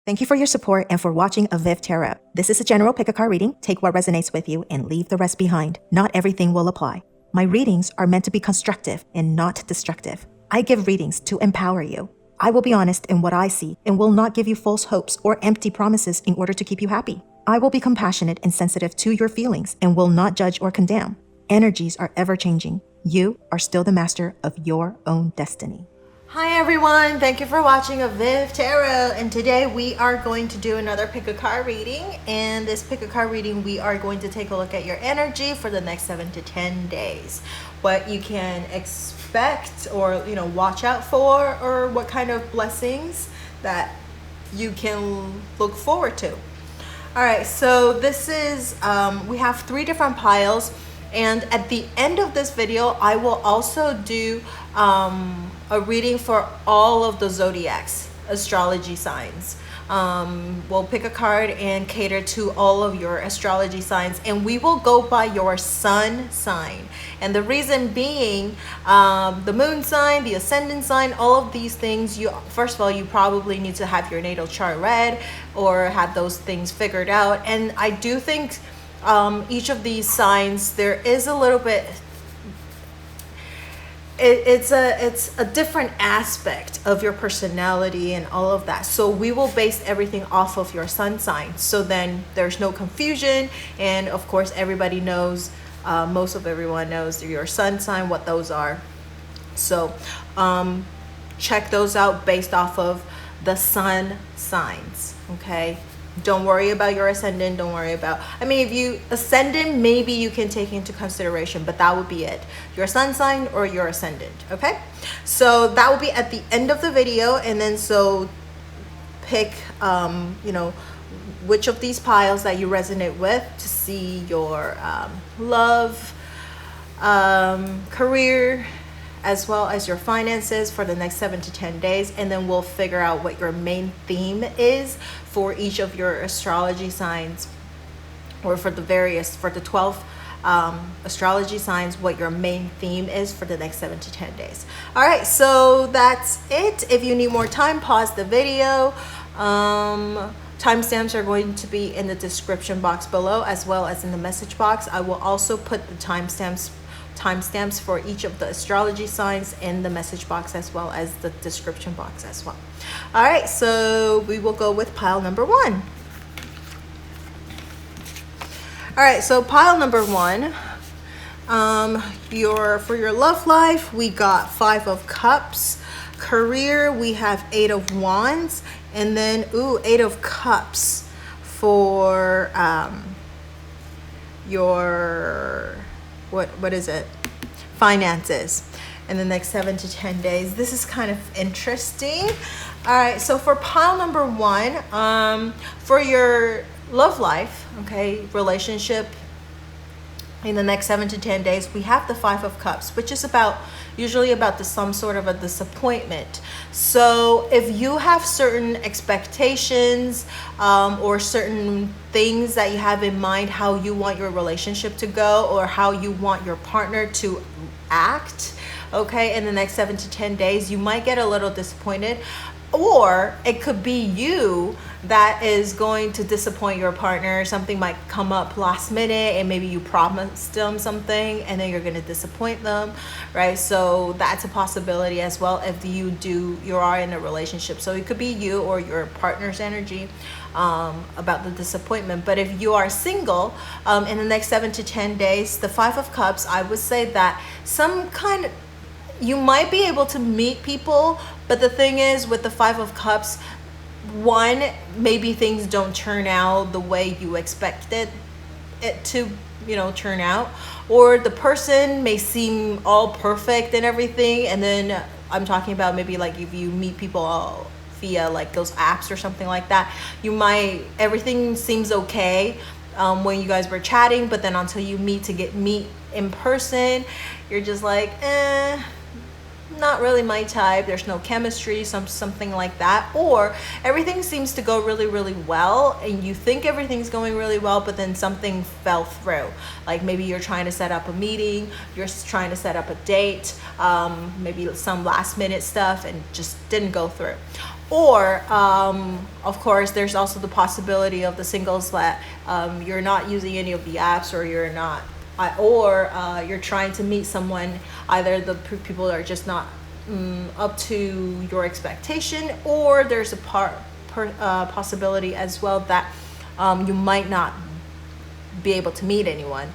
Thank you for your support and for watching avivTarot. This is a general pick-a-card reading. Take what resonates with you and leave the rest behind. Not everything will apply. My readings are meant to be constructive and not destructive. I give readings to empower you. I will be honest in what I see and will not give you false hopes or empty promises in order to keep you happy. I will be compassionate and sensitive to your feelings and will not judge or condemn. Energies are ever-changing. You are still the master of your own destiny. Hi everyone, thank you for watching avivTarot, and today we are going to do another pick-a-card reading. And this pick-a-card reading, we are going to take a look at your energy for the next 7 to 10 days. What you can expect or, watch out for, or what kind of blessings that you can look forward to. All right, so this is, we have 3 different piles, and at the end of this video, I will also do a reading for all of the Zodiac's astrology signs. We'll pick a card and cater to all of your astrology signs, and we will go by your sun sign. And the reason being, the moon sign, the ascendant sign, all of these things, first of all, you probably need to have your natal chart read or have those things figured out. And I do think each of these signs, there is a little bit, it's a different aspect of your personality and all of that. So we will base everything off of your sun sign, so then there's no confusion. And of course everybody knows, most of everyone knows your sun sign, what those are. So check those out based off of the sun signs. Okay, don't worry about your ascendant. Don't worry about, if you ascendant, maybe you can take into consideration, but that would be it. Your sun sign or your ascendant. Okay, so that will be at the end of the video. And then so pick which of these piles that you resonate with to see your love, career, as well as your finances for the next 7 to 10 days. And then we'll figure out what your main theme is for each of your astrology signs, or for the 12 astrology signs, what your main theme is for the next 7 to 10 days. All right, so that's it. If you need more time, pause the video. Timestamps are going to be in the description box below, as well as in the message box. I will also put the timestamps for each of the astrology signs in the message box, as well as the description box as well. All right, so we will go with pile number 1. All right, so pile number 1, for your love life, we got 5 of Cups. Career, we have 8 of Wands, and then 8 of Cups for your what is it, finances in the next 7 to 10 days. This is kind of interesting. All right, so for pile number 1, for your love life, okay, relationship, in the next 7 to 10 days, we have the 5 of Cups, which is usually about some sort of a disappointment. So if you have certain expectations or certain things that you have in mind, how you want your relationship to go, or how you want your partner to act, okay, in the next 7 to 10 days, you might get a little disappointed. Or it could be you that is going to disappoint your partner. Something might come up last minute, and maybe you promised them something and then you're going to disappoint them, right? So that's a possibility as well if you are in a relationship. So it could be you or your partner's energy about the disappointment. But if you are single, in the next 7 to 10 days, the 5 of Cups, I would say that you might be able to meet people, but the thing is with the 5 of Cups, one, maybe things don't turn out the way you expected it to, turn out, or the person may seem all perfect and everything, and then I'm talking about maybe like if you meet people via like those apps or something like that, everything seems okay when you guys were chatting, but then until you meet in person, you're just like, not really my type, there's no chemistry, something like that. Or everything seems to go really, really well, and you think everything's going really well, but then something fell through. Like maybe you're trying to set up a meeting, you're trying to set up a date, maybe some last minute stuff, and just didn't go through. Or of course, there's also the possibility of the singles that you're not using any of the apps, or you're not, or you're trying to meet someone. Either the people are just not up to your expectation, or there's a possibility as well that you might not be able to meet anyone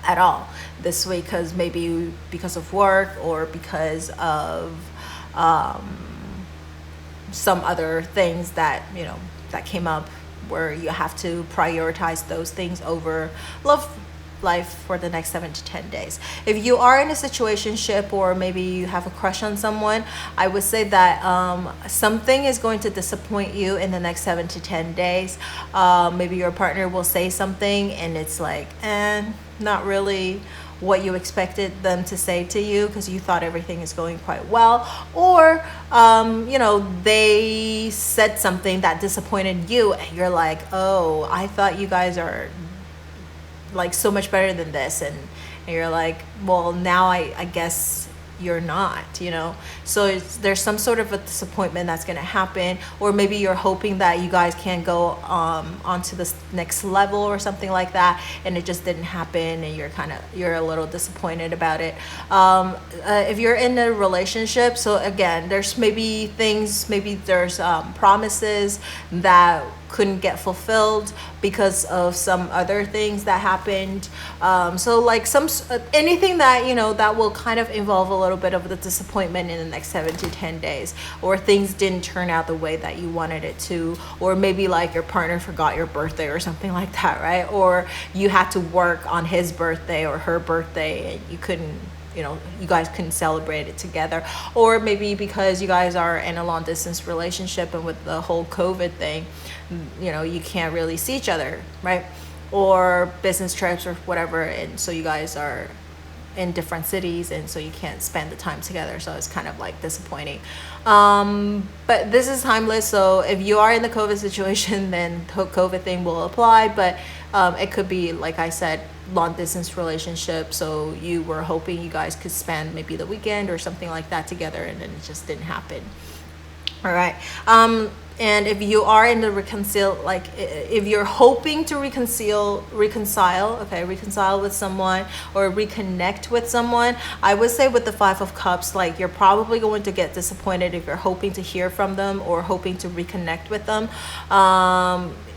at all this week, because maybe because of work, or because of some other things that that came up, where you have to prioritize those things over love life for the next 7 to 10 days. If you are in a situationship, or maybe you have a crush on someone, I would say that something is going to disappoint you in the next 7 to 10 days. Maybe your partner will say something and it's like, not really what you expected them to say to you, because you thought everything is going quite well. Or they said something that disappointed you, and you're like, oh, I thought you guys are like so much better than this, and you're like, well, now I guess you're not, so there's some sort of a disappointment that's going to happen. Or maybe you're hoping that you guys can go onto this next level or something like that, and it just didn't happen, and you're a little disappointed about it. If you're in a relationship, so again, there's maybe there's promises that couldn't get fulfilled because of some other things that happened. So like anything that that will kind of involve a little bit of the disappointment in the next 7 to 10 days, or things didn't turn out the way that you wanted it to, or maybe like your partner forgot your birthday or something like that, right? Or you had to work on his birthday or her birthday, and you couldn't, you guys couldn't celebrate it together. Or maybe because you guys are in a long distance relationship, and with the whole COVID thing, you can't really see each other, right? Or business trips or whatever, and so you guys are in different cities, and so you can't spend the time together, so it's kind of like disappointing. But this is timeless, so if you are in the COVID situation, then the COVID thing will apply. But it could be, like I said, long distance relationship, so you were hoping you guys could spend maybe the weekend or something like that together, and then it just didn't happen. All right. And if you are in the if you're hoping to reconcile with someone, or reconnect with someone, I would say with the 5 of Cups, like, you're probably going to get disappointed if you're hoping to hear from them or hoping to reconnect with them.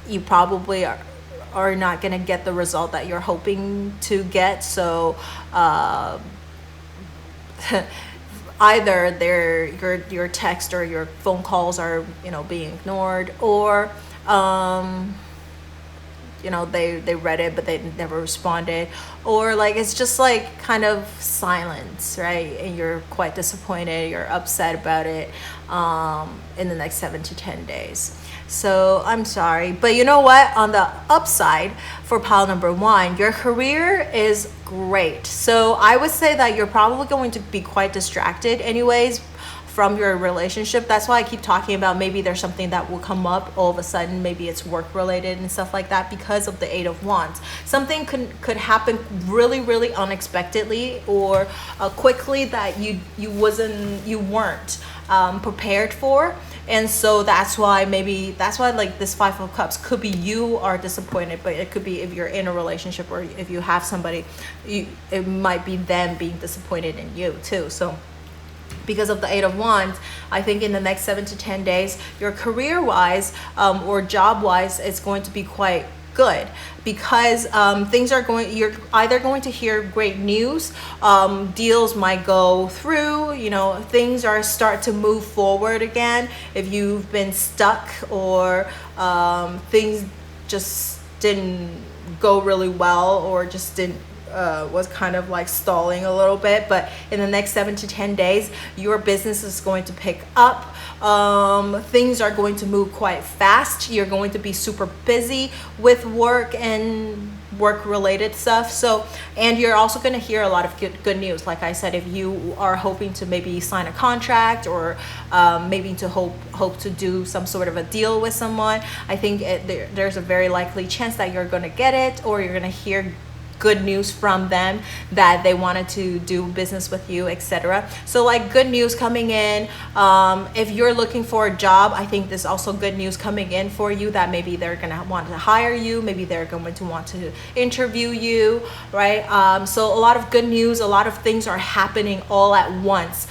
You probably are not going to get the result that you're hoping to get. So either your text or your phone calls are being ignored, or they read it but they never responded, or like it's just like kind of silence, right? And you're quite disappointed, you're upset about it in the next 7 to 10 days. So I'm sorry, but you know what? On the upside, for pile number 1, your career is great. So I would say that you're probably going to be quite distracted anyways from your relationship. That's why I keep talking about maybe there's something that will come up all of a sudden. Maybe it's work related and stuff like that, because of the 8 of Wands. Something could happen really, really unexpectedly, or quickly, that you weren't prepared for. And so that's why like this 5 of Cups could be you are disappointed, but it could be if you're in a relationship, or if you have somebody, it might be them being disappointed in you too. So because of the 8 of Wands, I think in the next 7 to 10 days, your career wise or job wise, it's going to be quite good, because you're either going to hear great news, deals might go through, things start to move forward again. If you've been stuck, or things just didn't go really well, or just was kind of like stalling a little bit, but in the next 7 to 10 days, your business is going to pick up. Things are going to move quite fast. You're going to be super busy with work and work related stuff. So, and you're also going to hear a lot of good news. Like I said, if you are hoping to maybe sign a contract, or maybe to hope to do some sort of a deal with someone, I think there's a very likely chance that you're going to get it, or you're going to hear good news from them that they wanted to do business with you, etc. So like good news coming in. If you're looking for a job, I think there's also good news coming in for you, that maybe they're gonna want to hire you, maybe they're going to want to interview you, right? So a lot of good news, a lot of things are happening all at once,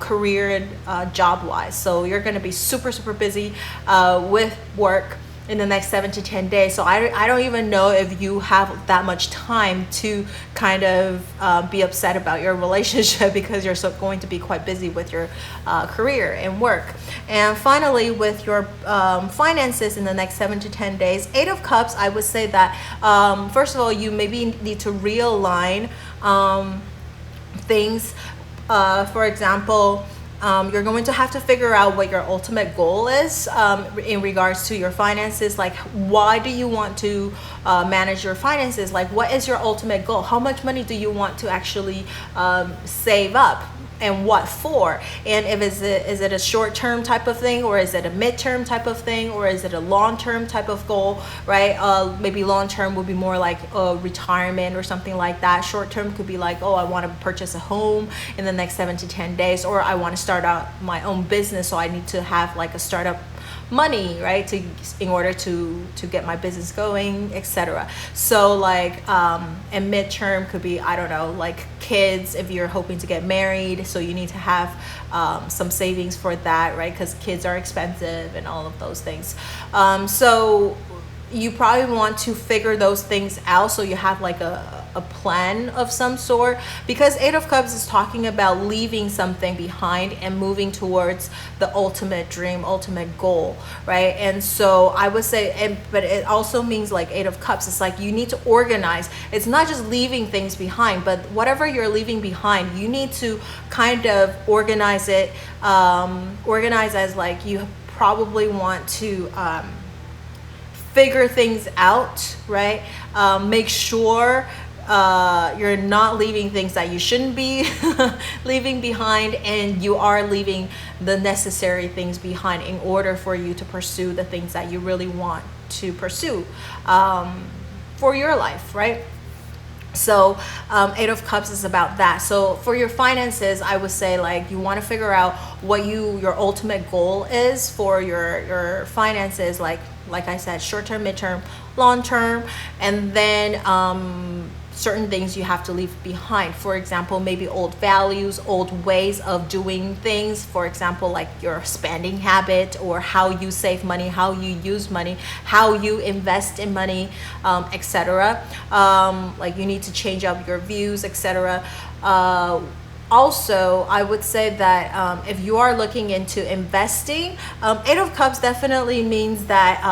career and job wise. So you're going to be super busy with work in the next 7 to 10 days. So I don't even know if you have that much time to kind of be upset about your relationship, because you're going to be quite busy with your career and work. And finally, with your finances in the next 7 to 10 days, 8 of Cups, I would say that first of all, you maybe need to realign things. For example, you're going to have to figure out what your ultimate goal is in regards to your finances. Like, why do you want to manage your finances? Like, what is your ultimate goal? How much money do you want to actually save up? And what for? And if is it a short-term type of thing, or is it a mid-term type of thing, or is it a long-term type of goal, right? Maybe long-term would be more like retirement or something like that. Short-term could be like, oh, I want to purchase a home in the next 7 to 10 days, or I want to start out my own business, so I need to have like a startup money, right, in order to get my business going, etc. So like and midterm could be, I don't know, like kids, if you're hoping to get married, so you need to have some savings for that, right, because kids are expensive and all of those things. So you probably want to figure those things out, so you have like a plan of some sort, because 8 of Cups is talking about leaving something behind and moving towards the ultimate dream, ultimate goal, right? And so I would say, but it also means like 8 of Cups, it's like you need to organize. It's not just leaving things behind, but whatever you're leaving behind, you need to kind of organize it, organize as like you probably want to figure things out, right? Make sure you're not leaving things that you shouldn't be leaving behind, and you are leaving the necessary things behind in order for you to pursue the things that you really want to pursue for your life, right? So 8 of Cups is about that. So for your finances, I would say like you want to figure out what your ultimate goal is for your finances, like I said, short-term, mid-term, long-term, and then certain things you have to leave behind. For example, maybe old values, old ways of doing things. For example, like your spending habit, or how you save money, how you use money, how you invest in money, etc. Like you need to change up your views, etc. Also, I would say that if you are looking into investing, 8 of Cups definitely means that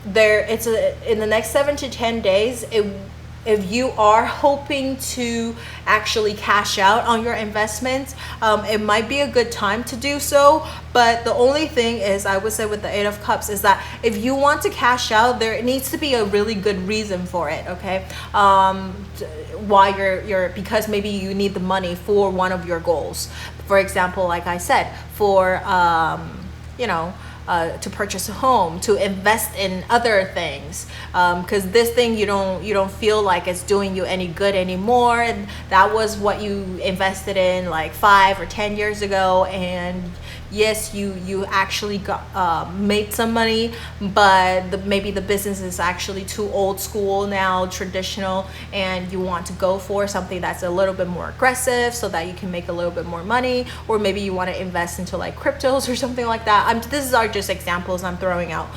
in the next 7 to 10 days, if you are hoping to actually cash out on your investments, it might be a good time to do so. But the only thing is, I would say with the 8 of Cups, is that if you want to cash out, there needs to be a really good reason for it, okay? Why you're because maybe you need the money for one of your goals. For example, like I said, for to purchase a home, to invest in other things, because this thing you don't feel like it's doing you any good anymore. And that was what you invested in like 5 or 10 years ago, and yes, you actually made some money, but maybe the business is actually too old school now, traditional, and you want to go for something that's a little bit more aggressive so that you can make a little bit more money. Or maybe you want to invest into like cryptos or something like that. These are just examples I'm throwing out.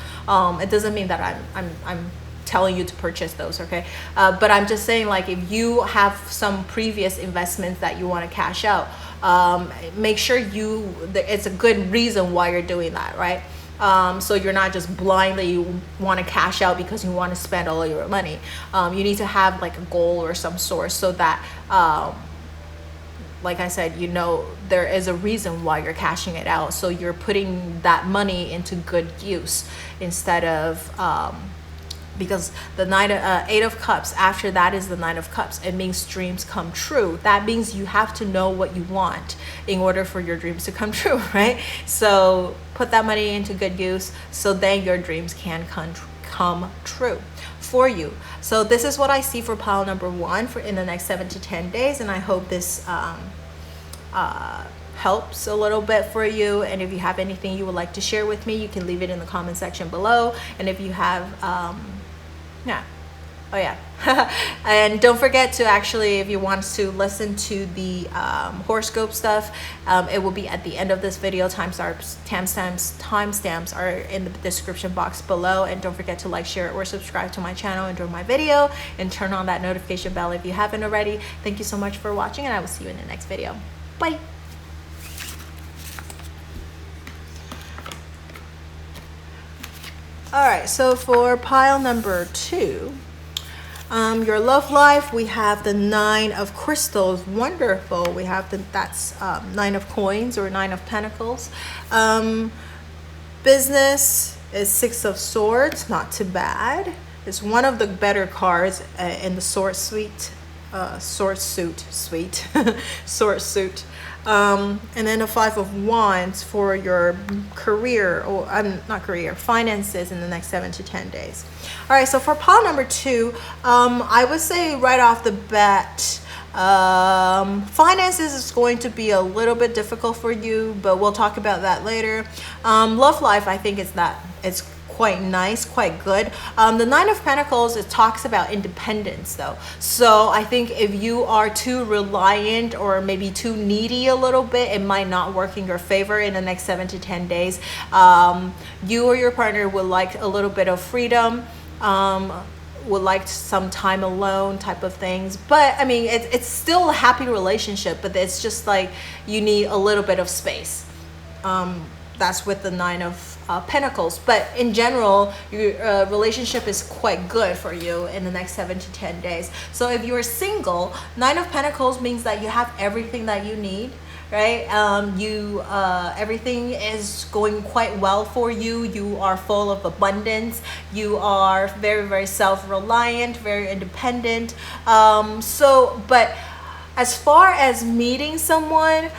It doesn't mean that I'm telling you to purchase those, okay? But I'm just saying, like, if you have some previous investments that you want to cash out, make sure it's a good reason why you're doing that, right? So you're not just blindly want to cash out because you want to spend all of your money. You need to have like a goal or some sort, so that like I said, there is a reason why you're cashing it out. So you're putting that money into good use instead of because the 8 of Cups, after that is the 9 of Cups. It means dreams come true. That means you have to know what you want in order for your dreams to come true, right? So put that money into good use, so then your dreams can come true. for you. So this is what I see for pile number 1 for in the next 7 to 10 days, and I hope this helps a little bit for you. And if you have anything you would like to share with me, you can leave it in the comment section below. And if you have and don't forget to actually, if you want to listen to the horoscope stuff, it will be at the end of this video. Timestamps are in the description box below. And don't forget to like, share, or subscribe to my channel, enjoy my video, and turn on that notification bell if you haven't already. Thank you so much for watching, and I will see you in the next video. Bye. All right, so for pile number 2, your love life, we have the 9 of crystals. Wonderful. We have that's 9 of coins, or 9 of pentacles. Business is 6 of swords. Not too bad. It's one of the better cards in the sword suite. Sword suit. And then a 5 of wands for your career, or not career, finances in the next 7 to 10 days. All right, so for pile number 2, I would say right off the bat, finances is going to be a little bit difficult for you, but we'll talk about that later. Love life, I think it's quite nice, quite good. The 9 of Pentacles, it talks about independence though. So I think if you are too reliant or maybe too needy a little bit, it might not work in your favor in the next 7 to 10 days. You or your partner would like a little bit of freedom, would like some time alone type of things. But I mean, it's still a happy relationship, but it's just like you need a little bit of space. That's with the 9 of Pentacles. But in general, your relationship is quite good for you in the next 7 to 10 days. So if you're single, 9 of Pentacles means that you have everything that you need, right? Everything is going quite well for you. You are full of abundance. You are very, very self-reliant, very independent. But as far as meeting someone,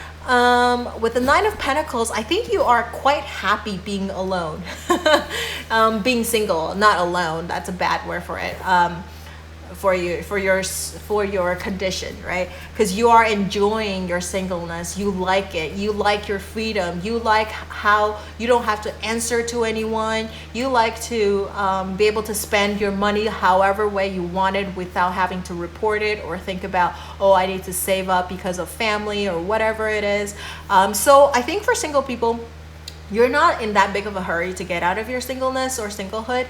with the 9 of Pentacles, I think you are quite happy being alone. Being single, not alone. That's a bad word for it. For your condition, right? Because you are enjoying your singleness. You like it. You like your freedom. You like how you don't have to answer to anyone. You like to be able to spend your money however way you wanted without having to report it or think about, oh, I need to save up because of family or whatever it is. So I think for single people, you're not in that big of a hurry to get out of your singleness or singlehood.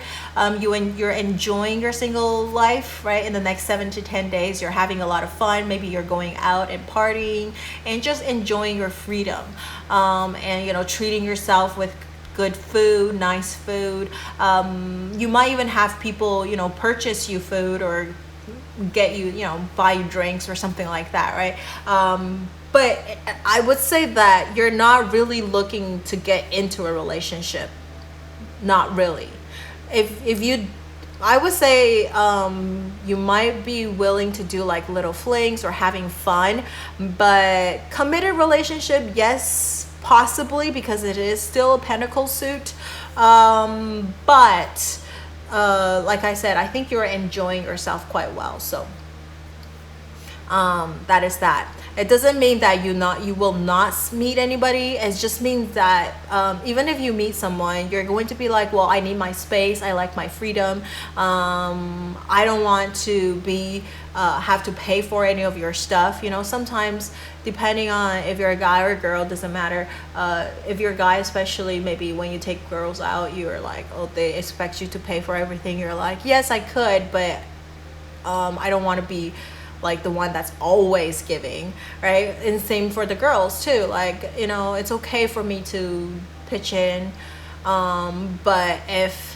You're enjoying your single life, right? In the next 7 to 10 days, you're having a lot of fun. Maybe you're going out and partying and just enjoying your freedom. And, treating yourself with good food, nice food. You might even have people, purchase you food or get you, buy you drinks or something like that, right? But I would say that you're not really looking to get into a relationship. Not really. I would say you might be willing to do like little flings or having fun, but committed relationship, yes, possibly, because it is still a pentacle suit. But like I said, I think you're enjoying yourself quite well. So that is that. It doesn't mean that you will not meet anybody. It just means that even if you meet someone, you're going to be like, well, I need my space. I like my freedom. I don't want to have to pay for any of your stuff. Sometimes depending on if you're a guy or a girl, doesn't matter. If you're a guy, especially maybe when you take girls out, you're like, oh, they expect you to pay for everything. You're like, yes, I could, but I don't want to be like the one that's always giving, right? And same for the girls too. Like, it's okay for me to pitch in, but if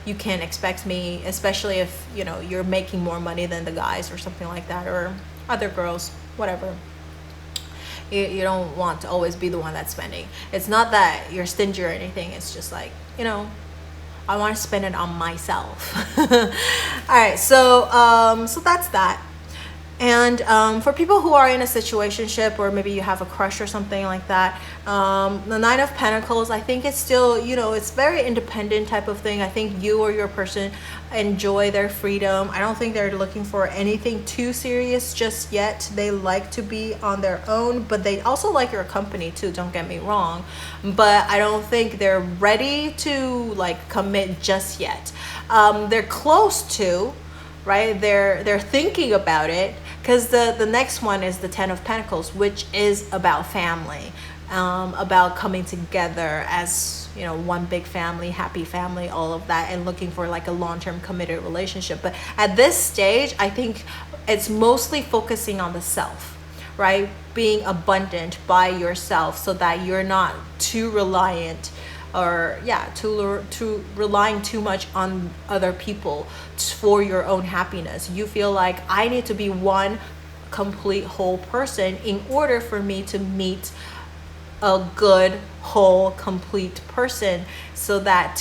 you can't expect me, especially if you're making more money than the guys or something like that, or other girls, whatever. You don't want to always be the one that's spending. It's not that you're stingy or anything. It's just like, I want to spend it on myself. All right, so that's that. And for people who are in a situationship, or maybe you have a crush or something like that, the Nine of Pentacles, I think it's still, you know, it's very independent type of thing. I think you or your person enjoy their freedom. I don't think they're looking for anything too serious just yet. They like to be on their own, but they also like your company too, don't get me wrong. But I don't think they're ready to like commit just yet. They're close to, right? They're thinking about it, because the next one is the Ten of Pentacles, which is about family, about coming together as, you know, one big family, happy family, all of that, and looking for like a long-term committed relationship. But at this stage, I think it's mostly focusing on the self, right? Being abundant by yourself so that you're not too reliant, or too relying too much on other people for your own happiness. You feel like I need to be one complete whole person in order for me to meet a good whole complete person, so that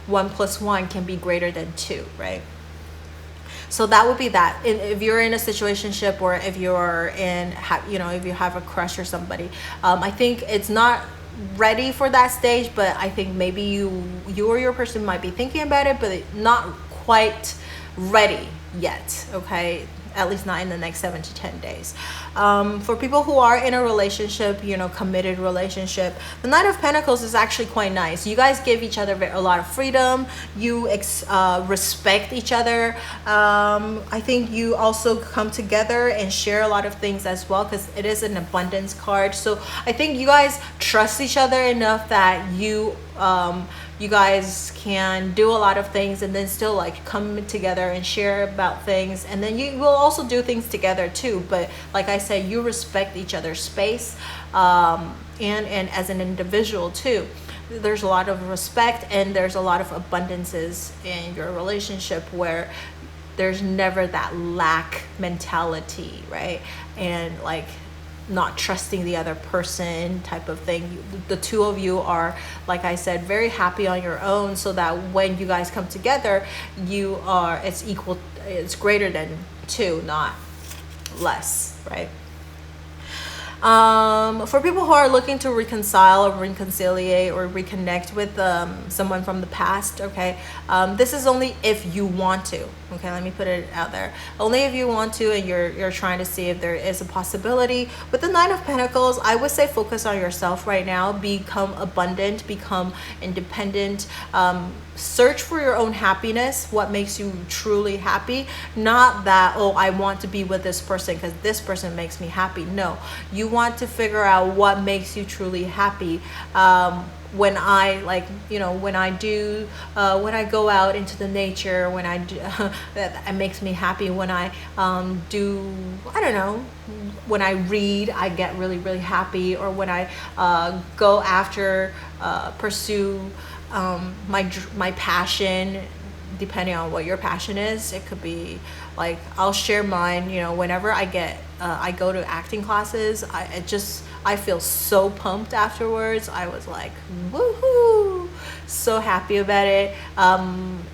1 + 1 can be greater than 2, right? So that would be that. If you're in a situationship, or if you're in, you know, if you have a crush or somebody, I think it's not ready for that stage, but I think maybe you or your person might be thinking about it, but not quite ready yet, okay? At least not in the next 7 to 10 days. For people who are in a relationship, you know, committed relationship, the Knight of Pentacles is actually quite nice. You guys give each other a lot of freedom. You respect each other. I think you also come together and share a lot of things as well, because it is an abundance card. So I think you guys trust each other enough that you guys can do a lot of things, and then still like come together and share about things, and then you will also do things together too. But like I said, you respect each other's space, and as an individual too. There's a lot of respect, and there's a lot of abundances in your relationship where there's never that lack mentality, right? And like not trusting the other person type of thing. The two of you are, like I said, very happy on your own, so that when you guys come together, it's equal, it's greater than 2, not less, right? For people who are looking to reconcile or reconciliate or reconnect with someone from the past, okay, this is only if you want to. Okay, let me put it out there. Only if you want to, and you're trying to see if there is a possibility. With the Nine of Pentacles, I would say focus on yourself right now. Become abundant, become independent. Search for your own happiness, what makes you truly happy. Not that, oh, I want to be with this person because this person makes me happy. No, you want to figure out what makes you truly happy. When I when I go out into the nature, when I do, that makes me happy. When I when I read, I get really, really happy. Or when I go after, pursue my passion, depending on what your passion is. It could be like, I'll share mine, whenever I go to acting classes, I feel so pumped afterwards. I was like, woohoo, so happy about it.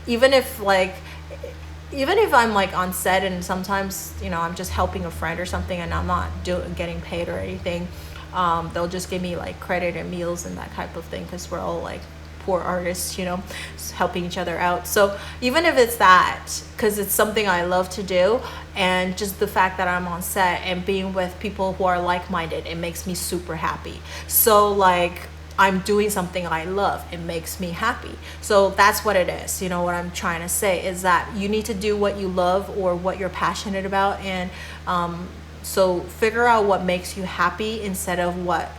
Even if I'm like on set, and sometimes, I'm just helping a friend or something, and I'm not getting paid or anything, they'll just give me like credit and meals and that type of thing, because we're all like poor artists, helping each other out. So even if it's that, because it's something I love to do, and just the fact that I'm on set and being with people who are like-minded, it makes me super happy. So like, I'm doing something I love, it makes me happy. So that's what it is. What I'm trying to say is that you need to do what you love or what you're passionate about, and so figure out what makes you happy instead of what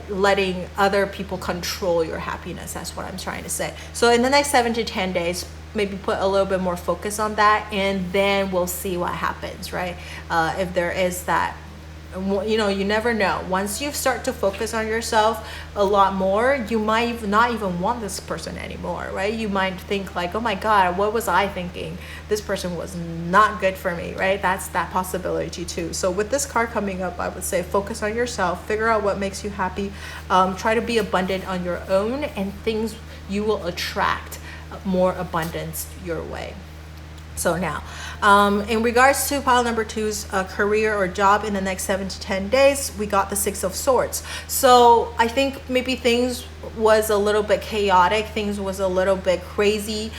letting other people control your happiness. That's what I'm trying to say. So in the next 7 to 10 days, maybe put a little bit more focus on that, and then we'll see what happens, right? If there is that, you never know. Once you start to focus on yourself a lot more, you might not even want this person anymore, right? You might think like, oh my God, what was I thinking? This person was not good for me, right? That's that possibility too. So with this card coming up, I would say focus on yourself, figure out what makes you happy, try to be abundant on your own, and you will attract more abundance your way. So now, in regards to pile number two's career or job in the next 7 to 10 days, we got the Six of Swords. So I think maybe things was a little bit chaotic. Things was a little bit crazy.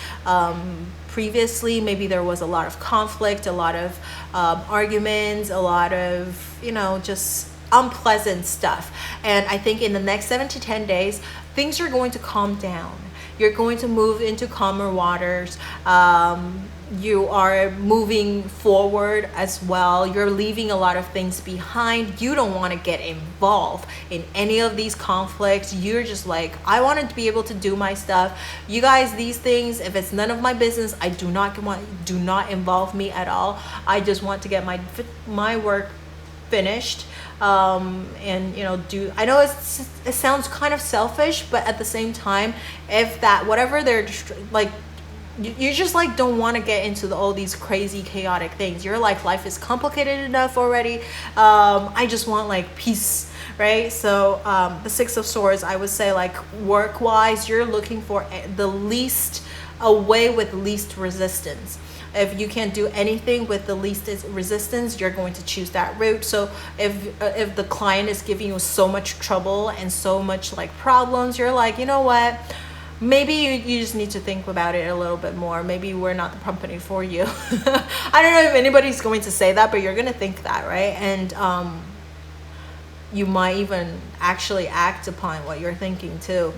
Previously, maybe there was a lot of conflict, a lot of arguments, a lot of, you know, just unpleasant stuff. And I think in the next 7 to 10 days, things are going to calm down. You're going to move into calmer waters. You are moving forward as well. You're leaving a lot of things behind. You don't want to get involved in any of these conflicts. You're just like, I want to be able to do my stuff. You guys, these things, if it's none of my business, I do not involve me at all. I just want to get my work finished. And, you know, I know it sounds kind of selfish, but at the same time, if that, whatever they're like, you just like don't want to get into all these crazy chaotic things. You're like, life is complicated enough already. I just want like peace, right? So the Six of Swords, I would say, like, work wise, you're looking for a way with least resistance. If you can't do anything with the least resistance, you're going to choose that route. So if the client is giving you so much trouble and so much like problems, you're like, you know what? Maybe you just need to think about it a little bit more. Maybe we're not the company for you. I don't know if anybody's going to say that, but you're going to think that, right? And you might even actually act upon what you're thinking too.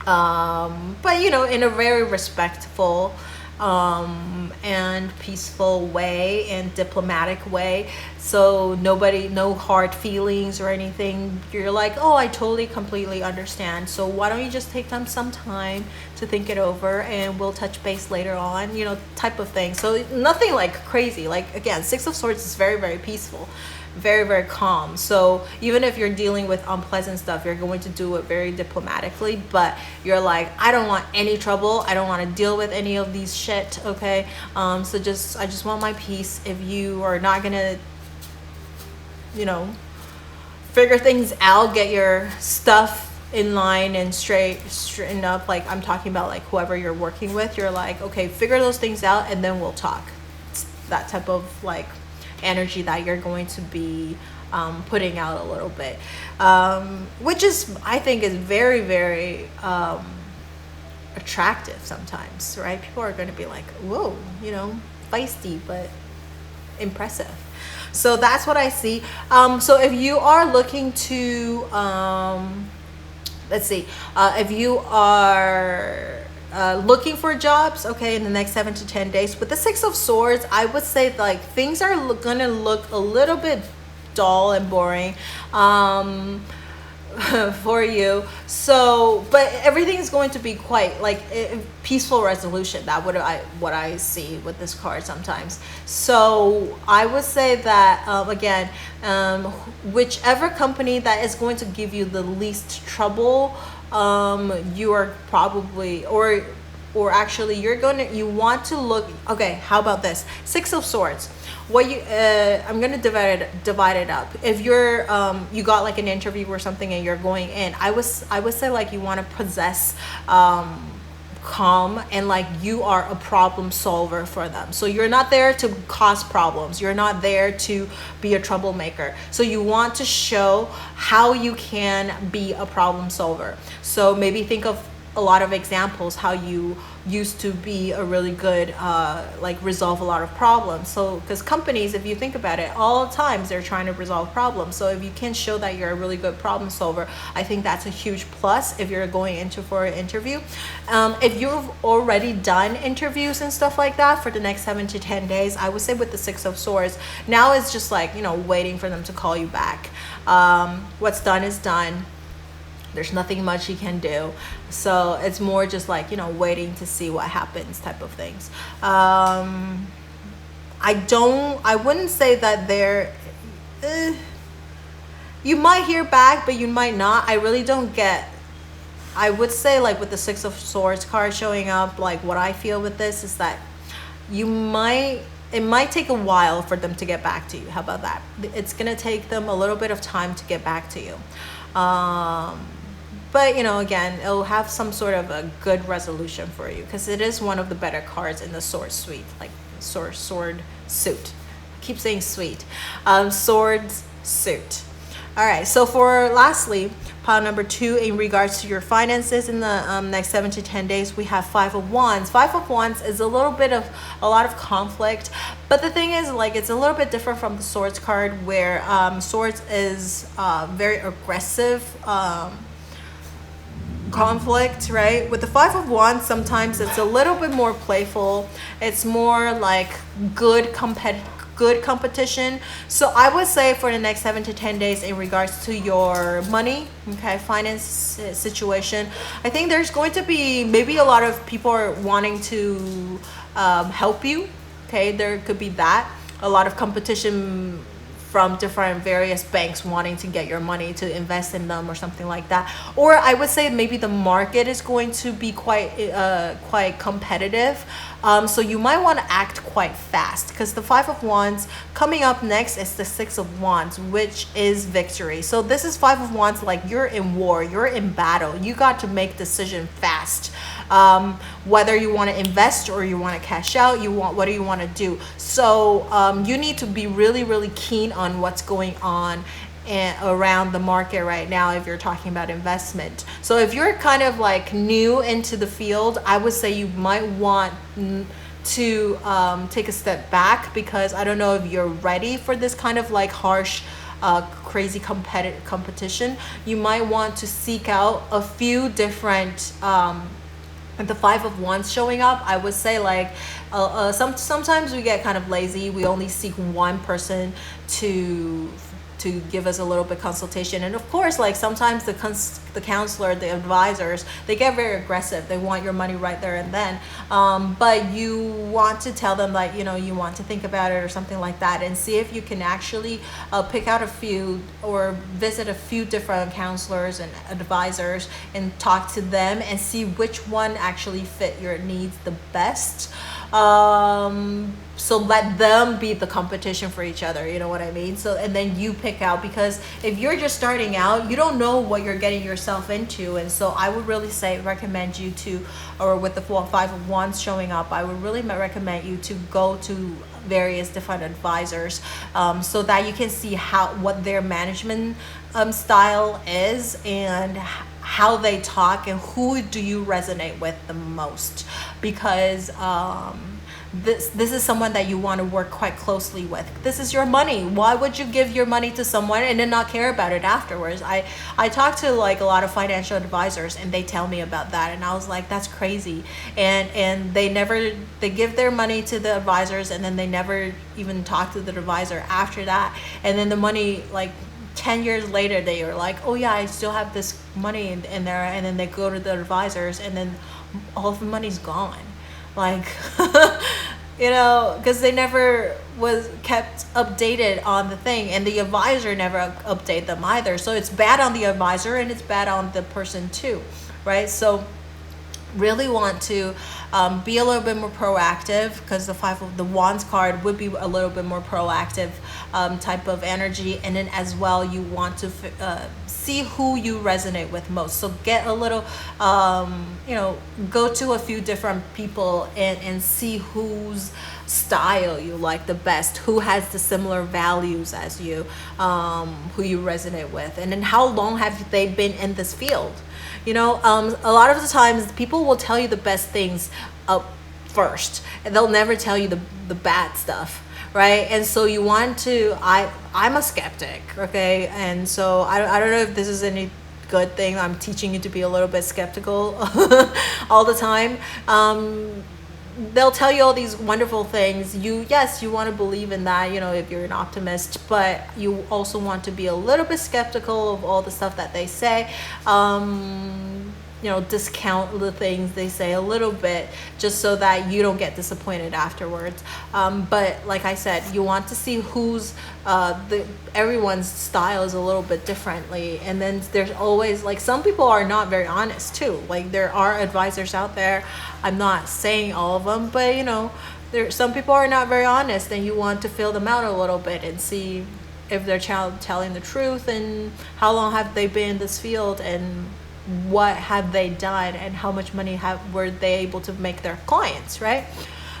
But, you know, in a very respectful and peaceful way and diplomatic way. So no hard feelings or anything. You're like, oh, I totally completely understand. So why don't you just take them some time to think it over, and we'll touch base later on, you know, type of thing. So nothing like crazy. Like, again, Six of Swords is very, very peaceful, very, very calm. So even if you're dealing with unpleasant stuff, you're going to do it very diplomatically, but you're like, I don't want any trouble. I don't want to deal with any of these shit. Okay. So I just want my peace. If you are not going to, you know, figure things out, get your stuff in line and straightened up. Like, I'm talking about like whoever you're working with, you're like, okay, figure those things out and then we'll talk. It's that type of like energy that you're going to be putting out a little bit, which is, I think, is very, very attractive sometimes, right? People are going to be like, whoa, you know, feisty but impressive. So that's what I see. So if you are looking to let's see, if you are looking for jobs, okay, in the next 7 to 10 days with the Six of Swords, I would say like things are gonna look a little bit dull and boring for you. So, but everything is going to be quite like peaceful resolution. That what I see with this card sometimes. So I would say that again, whichever company that is going to give you the least trouble, you are probably, or actually you want to look, okay, how about this? Six of Swords. What you I'm gonna divide it up. If you're you got like an interview or something and you're going in, I would say like you want to possess calm, and like you are a problem solver for them. So you're not there to cause problems, you're not there to be a troublemaker. So you want to show how you can be a problem solver. So maybe think of a lot of examples how you used to be a really good like resolve a lot of problems. So because companies, if you think about it, all times they're trying to resolve problems. So if you can show that you're a really good problem solver, I think that's a huge plus if you're going into for an interview. If you've already done interviews and stuff like that for the next 7 to 10 days, I would say with the Six of Swords, now it's just like, you know, waiting for them to call you back. What's done is done. There's nothing much you can do. So it's more just like, you know, waiting to see what happens type of things. I wouldn't say that you might hear back, but you might not. I really don't get, I would say like with the Six of Swords card showing up, like what I feel with this is that it might take a while for them to get back to you. How about that? It's going to take them a little bit of time to get back to you. but you know, again, it'll have some sort of a good resolution for you, because it is one of the better cards in the sword suite, like sword suit. I keep saying sweet. Swords suit. All right, so for lastly, pile number 2, in regards to your finances in the next 7 to 10 days, we have 5 of Wands. 5 of Wands is a little bit of a lot of conflict, but the thing is, like, it's a little bit different from the Swords card, where Swords is very aggressive conflict, right? With the 5 of Wands, sometimes it's a little bit more playful. It's more like good competition. So I would say for the next 7 to 10 days, in regards to your money, okay, finance situation, I think there's going to be maybe a lot of people are wanting to help you. Okay, there could be that, a lot of competition from different various banks wanting to get your money to invest in them or something like that. Or I would say maybe the market is going to be quite competitive. So you might want to act quite fast, because the 5 of Wands coming up next is the 6 of Wands, which is victory. So this is 5 of Wands, like you're in war, you're in battle. You got to make decision fast. Whether you want to invest or you want to cash out, what do you want to do? So you need to be really, really keen on what's going on around the market right now if you're talking about investment. So if you're kind of like new into the field, I would say you might want to take a step back, because I don't know if you're ready for this kind of like harsh crazy competition. You might want to seek out a few different the 5 of Wands showing up, I would say, like sometimes we get kind of lazy. We only seek one person to give us a little bit consultation, and of course, like sometimes the counselor, the advisors, they get very aggressive. They want your money right there and then, but you want to tell them, like, you know, you want to think about it or something like that, and see if you can actually pick out a few or visit a few different counselors and advisors and talk to them and see which one actually fit your needs the best. So let them be the competition for each other, you know what I mean? So, and then you pick out, because if you're just starting out, you don't know what you're getting yourself into. And so I would really recommend you to, or with the 5 of Wands showing up, I would really recommend you to go to various different advisors, so that you can see what their management style is, and how they talk, and who do you resonate with the most, because this is someone that you want to work quite closely with. This is your money. Why would you give your money to someone and then not care about it afterwards? I talk to like a lot of financial advisors, and they tell me about that, and I was like, that's crazy. And they give their money to the advisors, and then they never even talk to the advisor after that, and then the money, like 10 years later, they are like, oh yeah, I still have this money in there, and then they go to the advisors, and then all of the money's gone. Like, you know, because they never was kept updated on the thing, and the advisor never update them either. So it's bad on the advisor, and it's bad on the person too, right? So really want to be a little bit more proactive, because the 5 of the Wands card would be a little bit more proactive type of energy. And then as well, you want to see who you resonate with most. So get a little you know, go to a few different people and see whose style you like the best, who has the similar values as you, who you resonate with, and then how long have they been in this field. You know, a lot of the times people will tell you the best things up first, and they'll never tell you the bad stuff, right? And so you want to, I'm a skeptic, okay? And so I don't know if this is any good thing. I'm teaching you to be a little bit skeptical all the time. They'll tell you all these wonderful things. Yes, you want to believe in that, you know, if you're an optimist, but you also want to be a little bit skeptical of all the stuff that they say. You know, discount the things they say a little bit, just so that you don't get disappointed afterwards. But like I said, you want to see who's everyone's style is a little bit differently. And then there's always, like, some people are not very honest too. Like, there are advisors out there, I'm not saying all of them, but you know, some people are not very honest, and you want to fill them out a little bit and see if they're telling the truth, and how long have they been in this field, and what have they done and how much money were they able to make their clients, right?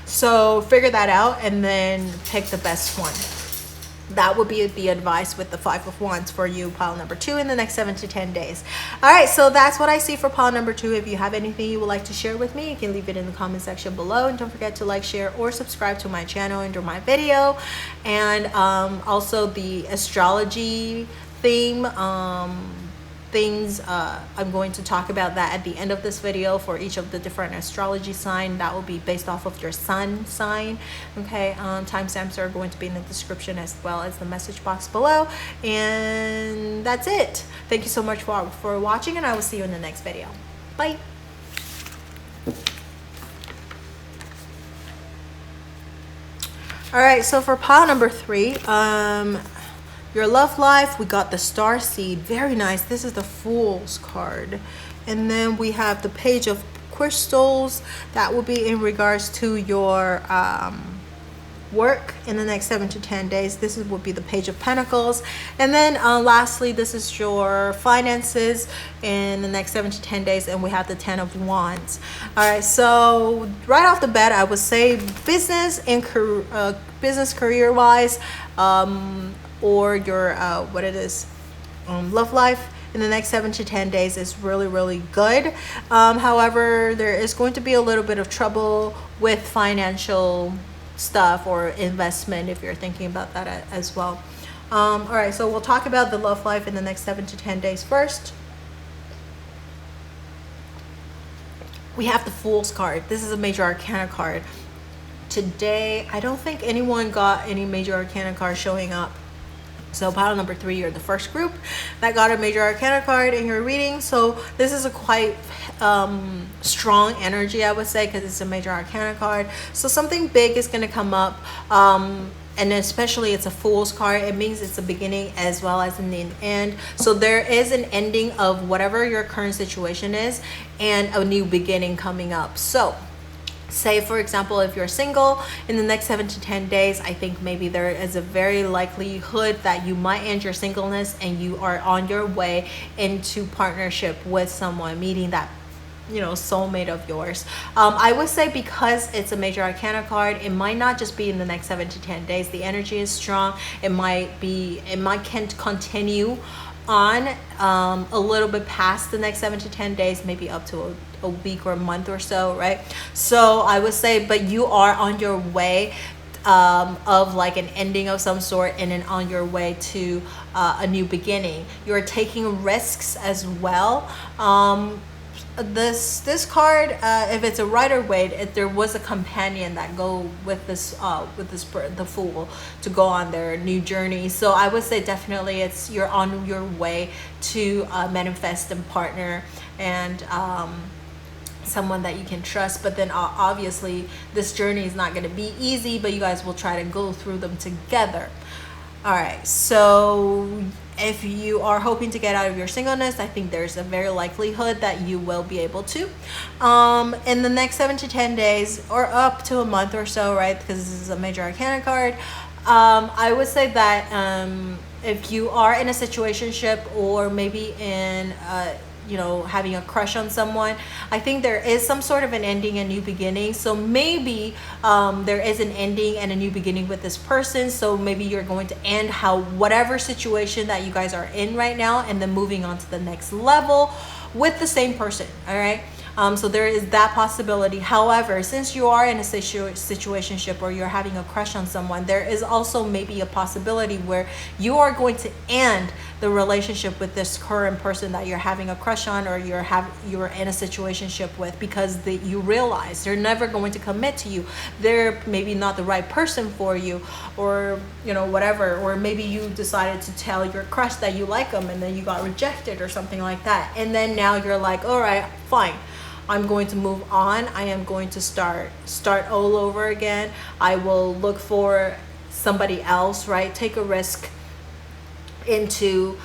So figure that out and then pick the best one. That would be the advice with the 5 of Wands for you, pile number 2, in the next 7 to 10 days. All right, so that's what I see for pile number 2. If you have anything you would like to share with me, you can leave it in the comment section below. And don't forget to like, share, or subscribe to my channel under my video. And also the astrology theme, things, I'm going to talk about that at the end of this video for each of the different astrology sign. That will be based off of your sun sign. Okay, timestamps are going to be in the description as well as the message box below. And that's it. Thank you so much for watching, and I will see you in the next video. Bye. All right, so for pile number 3, your love life, we got the star seed. Very nice. This is the Fool's card. And then we have the Page of Crystals. That will be in regards to your work in the next 7 to 10 days. This will be the Page of Pentacles. And then lastly, this is your finances in the next 7 to 10 days. And we have the 10 of Wands. All right, so right off the bat, I would say business and business career wise, or your love life in the next 7 to 10 days is really good. However, there is going to be a little bit of trouble with financial stuff or investment if you're thinking about that as well. All right, so we'll talk about the love life in the next 7 to 10 days first. We have the Fool's card. This is a major arcana card. Today, I don't think anyone got any major arcana card showing up. So pile number 3, you're the first group that got a major arcana card in your reading. So this is a quite strong energy, I would say, because it's a major arcana card. So something big is going to come up, and especially it's a Fool's card. It means it's a beginning as well as an end. So there is an ending of whatever your current situation is and a new beginning coming up. So say, for example, if you're single in the next 7 to 10 days, I think maybe there is a very likelihood that you might end your singleness and you are on your way into partnership with someone, meeting that, you know, soulmate of yours. I would say because it's a major arcana card, it might not just be in the next 7 to 10 days. The energy is strong. It might continue on a little bit past the next 7 to 10 days, maybe up to a week or a month or so, right? So I would say, but you are on your way of like an ending of some sort, and then on your way to a new beginning. You're taking risks as well. This card, if it's a Rider-Waite, there was a companion that go with the Fool to go on their new journey. So I would say definitely you're on your way to manifest and partner and someone that you can trust. But then obviously this journey is not going to be easy, but you guys will try to go through them together. All right, so if you are hoping to get out of your singleness, I think there's a very likelihood that you will be able to in the next 7 to 10 days or up to a month or so, right? Because this is a major arcana card. I would say that if you are in a situationship or maybe in you know, having a crush on someone, I think there is some sort of an ending and new beginning. So maybe there is an ending and a new beginning with this person. So maybe you're going to end whatever situation that you guys are in right now, and then moving on to the next level with the same person. All right. So there is that possibility. However, since you are in a situationship or you're having a crush on someone, there is also maybe a possibility where you are going to end the relationship with this current person that you're having a crush on, or you're in a situationship with, because you realize they're never going to commit to you. They're maybe not the right person for you, or you know, whatever. Or maybe you decided to tell your crush that you like them and then you got rejected or something like that. And then now you're like, all right, fine, I'm going to move on. I am going to start all over again. I will look for somebody else, right? Take a risk into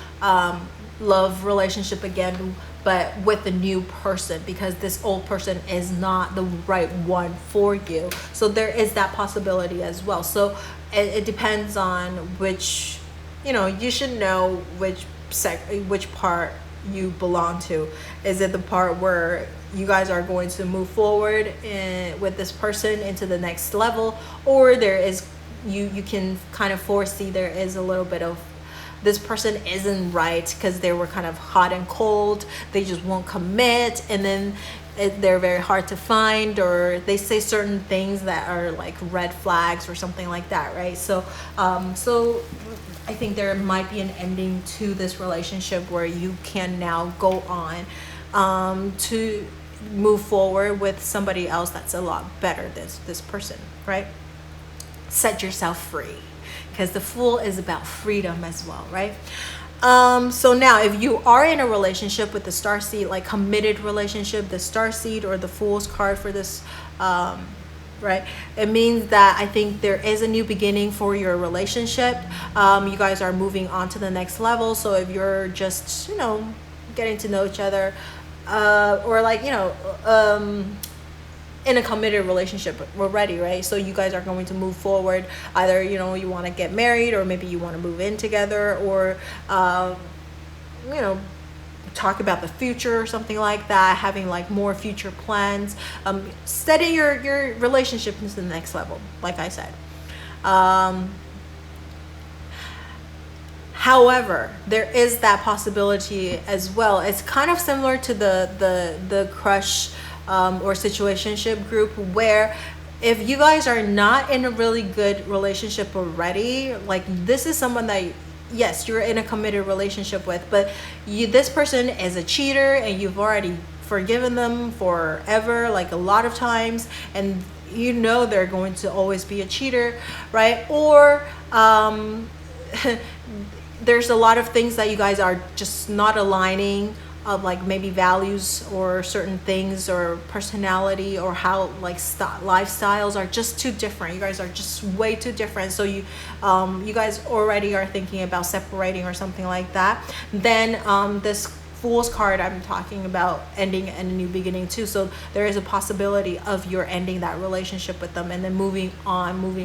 love relationship again, but with a new person, because this old person is not the right one for you. So there is that possibility as well. So it depends on which, you know, you should know which part you belong to? Is it the part where you guys are going to move forward with this person into the next level, or there is you can kind of foresee there is a little bit of this person isn't right because they were kind of hot and cold, they just won't commit, and then they're very hard to find, or they say certain things that are like red flags or something like that, right? So I think there might be an ending to this relationship where you can now go on to move forward with somebody else that's a lot better than this person, right? Set yourself free, because the Fool is about freedom as well, right? So now if you are in a relationship with the starseed, like committed relationship, the starseed or the Fool's card for this, right, it means that I think there is a new beginning for your relationship. You guys are moving on to the next level. So if you're just, you know, getting to know each other, or like, you know, in a committed relationship already, right? So you guys are going to move forward. Either, you know, you want to get married, or maybe you want to move in together, or you know, talk about the future or something like that, having like more future plans, setting your relationship into the next level, like I said. However, there is that possibility as well. It's kind of similar to the crush or situationship group, where if you guys are not in a really good relationship already, like this is someone that, yes, you're in a committed relationship with, but this person is a cheater and you've already forgiven them forever, like a lot of times, and you know they're going to always be a cheater, right? Or there's a lot of things that you guys are just not aligning, of like maybe values or certain things or personality, or how like lifestyles are just too different. You guys are just way too different. So you guys already are thinking about separating or something like that. Then this Fool's card, I'm talking about ending and a new beginning too. So there is a possibility of you're ending that relationship with them and then moving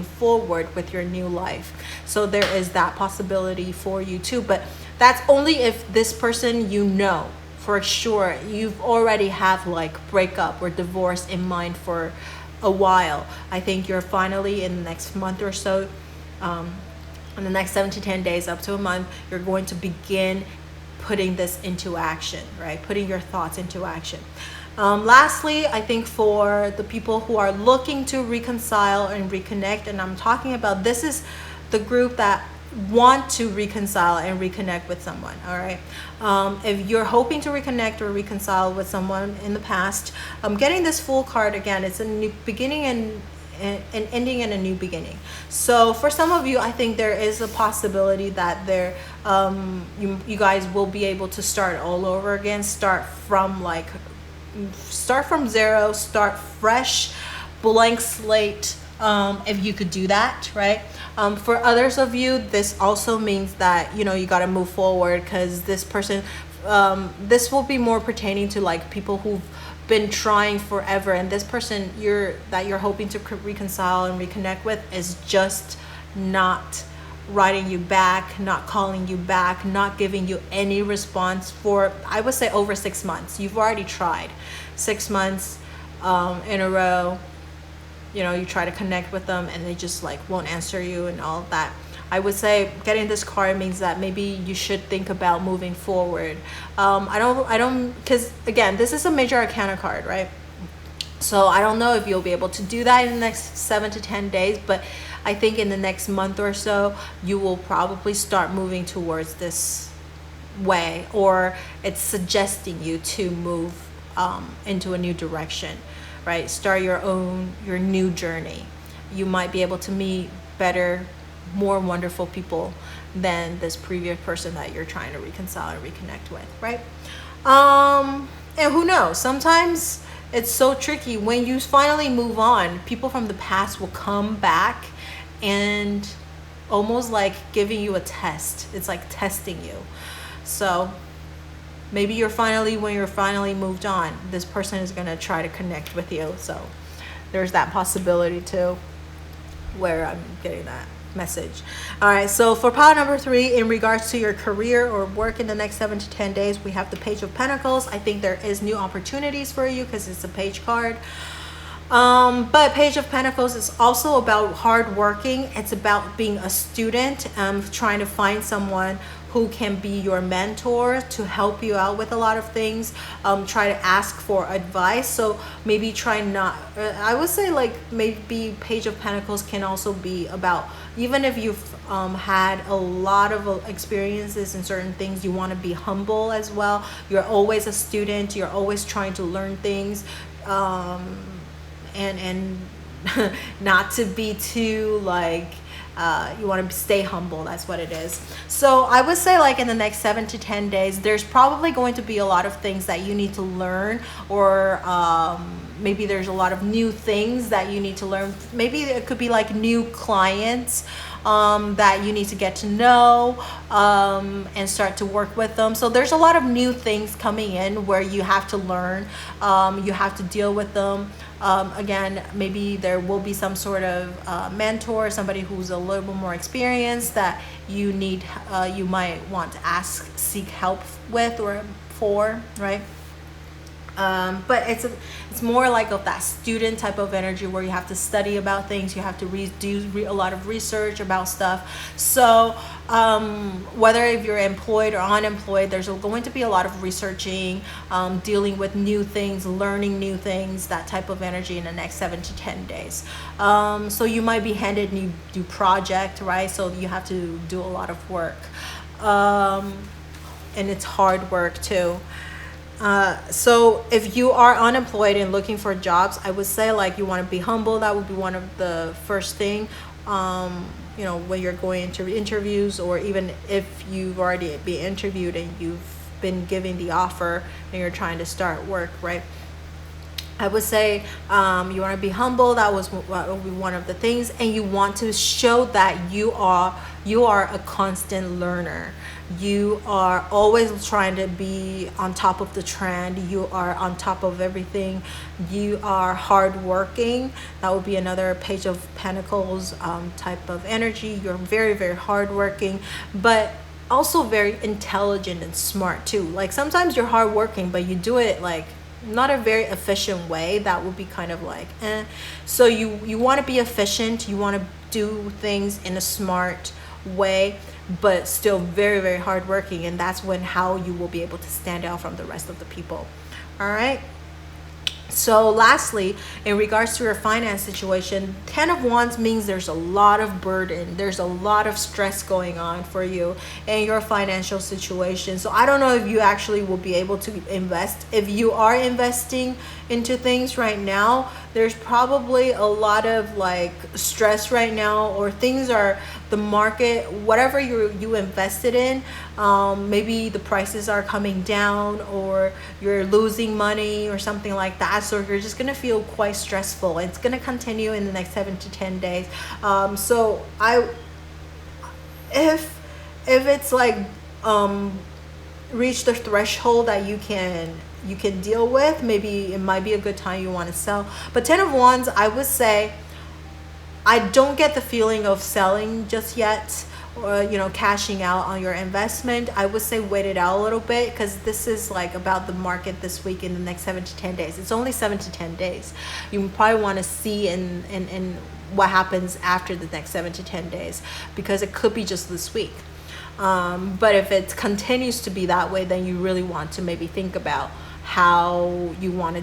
forward with your new life. So there is that possibility for you too. But that's only if this person, you know for sure you've already have like breakup or divorce in mind for a while. I think you're finally in the next month or so, in the next 7 to 10 days, up to a month, you're going to begin putting this into action, right? Putting your thoughts into action. Lastly, I think for the people who are looking to reconcile and reconnect, and I'm talking about, this is the group that want to reconcile and reconnect with someone, all right? If you're hoping to reconnect or reconcile with someone in the past, getting this Fool card again, it's a new beginning and an ending and a new beginning. So for some of you, I think there is a possibility that there you guys will be able to start all over again, start from zero, start fresh, blank slate, if you could do that, right? For others of you, this also means that, you know, you got to move forward, because this person, this will be more pertaining to like people who've been trying forever, and this person that you're hoping to reconcile and reconnect with is just not writing you back, not calling you back, not giving you any response for, I would say, over 6 months. You've already tried 6 months in a row. You know, you try to connect with them and they just like won't answer you and all of that. I would say getting this card means that maybe you should think about moving forward. I don't, because again, this is a major arcana card, right? So I don't know if you'll be able to do that in the next 7 to 10 days, but I think in the next month or so, you will probably start moving towards this way, or it's suggesting you to move into a new direction, right? Start your new journey. You might be able to meet better, more wonderful people than this previous person that you're trying to reconcile and reconnect with, right? And who knows, sometimes it's so tricky. When you finally move on, people from the past will come back and almost like giving you a test. It's like testing you. So maybe when you're finally moved on, this person is going to try to connect with you. So there's that possibility too, where I'm getting that. message. All right, so for pile number 3, in regards to your career or work in the next 7 to 10 days, we have the Page of Pentacles. I think there is new opportunities for you because it's a page card. But Page of Pentacles is also about hard working. It's about being a student, trying to find someone who can be your mentor to help you out with a lot of things. Try to ask for advice. So maybe try not, I would say like maybe Page of Pentacles can also be about, even if you've had a lot of experiences in certain things, you want to be humble as well. You're always a student. You're always trying to learn things. And not to be too like, you want to stay humble. That's what it is. So I would say like in the next 7 to 10 days, there's probably going to be a lot of things that you need to learn, or maybe there's a lot of new things that you need to learn. Maybe it could be like new clients that you need to get to know and start to work with them. So there's a lot of new things coming in where you have to learn, you have to deal with them. Again, maybe there will be some sort of mentor, somebody who's a little bit more experienced that you need, you might want to seek help with or for, right? But it's more like of that student type of energy where you have to study about things, you have to do a lot of research about stuff. So whether if you're employed or unemployed, there's going to be a lot of researching, dealing with new things, learning new things, that type of energy in the next 7 to 10 days. So you might be handed new project, right? So you have to do a lot of work, and it's hard work too. So if you are unemployed and looking for jobs, I would say like you want to be humble. That would be one of the first thing, you know, when you're going into interviews, or even if you've already been interviewed and you've been given the offer and you're trying to start work, right? I would say you want to be humble. That would be one of the things. And you want to show that you are a constant learner. You are always trying to be on top of the trend. You are on top of everything. You are hardworking. That would be another Page of Pentacles type of energy. You're very, very hardworking, but also very intelligent and smart too. Like sometimes you're hardworking, but you do it like not a very efficient way. That would be kind of like So you want to be efficient. You want to do things in a smart way, but still very, very hardworking. And that's how you will be able to stand out from the rest of the people. All right. So lastly, in regards to your finance situation, 10 of Wands means there's a lot of burden. There's a lot of stress going on for you in your financial situation. So I don't know if you actually will be able to invest. If you are investing into things right now, there's probably a lot of like stress right now, or things are, the market, whatever you invested in, maybe the prices are coming down, or you're losing money or something like that. So you're just gonna feel quite stressful. It's gonna continue in the next 7 to 10 days. So if it's like reach the threshold that you can deal with, maybe it might be a good time you want to sell. But 10 of Wands, I would say, I don't get the feeling of selling just yet, or cashing out on your investment. I would say wait it out a little bit, because this is like about the market this week in the next 7 to 10 days. It's only 7 to 10 days. You probably want to see in what happens after the next 7 to 10 days, because it could be just this week. But if it continues to be that way, then you really want to maybe think about how you want to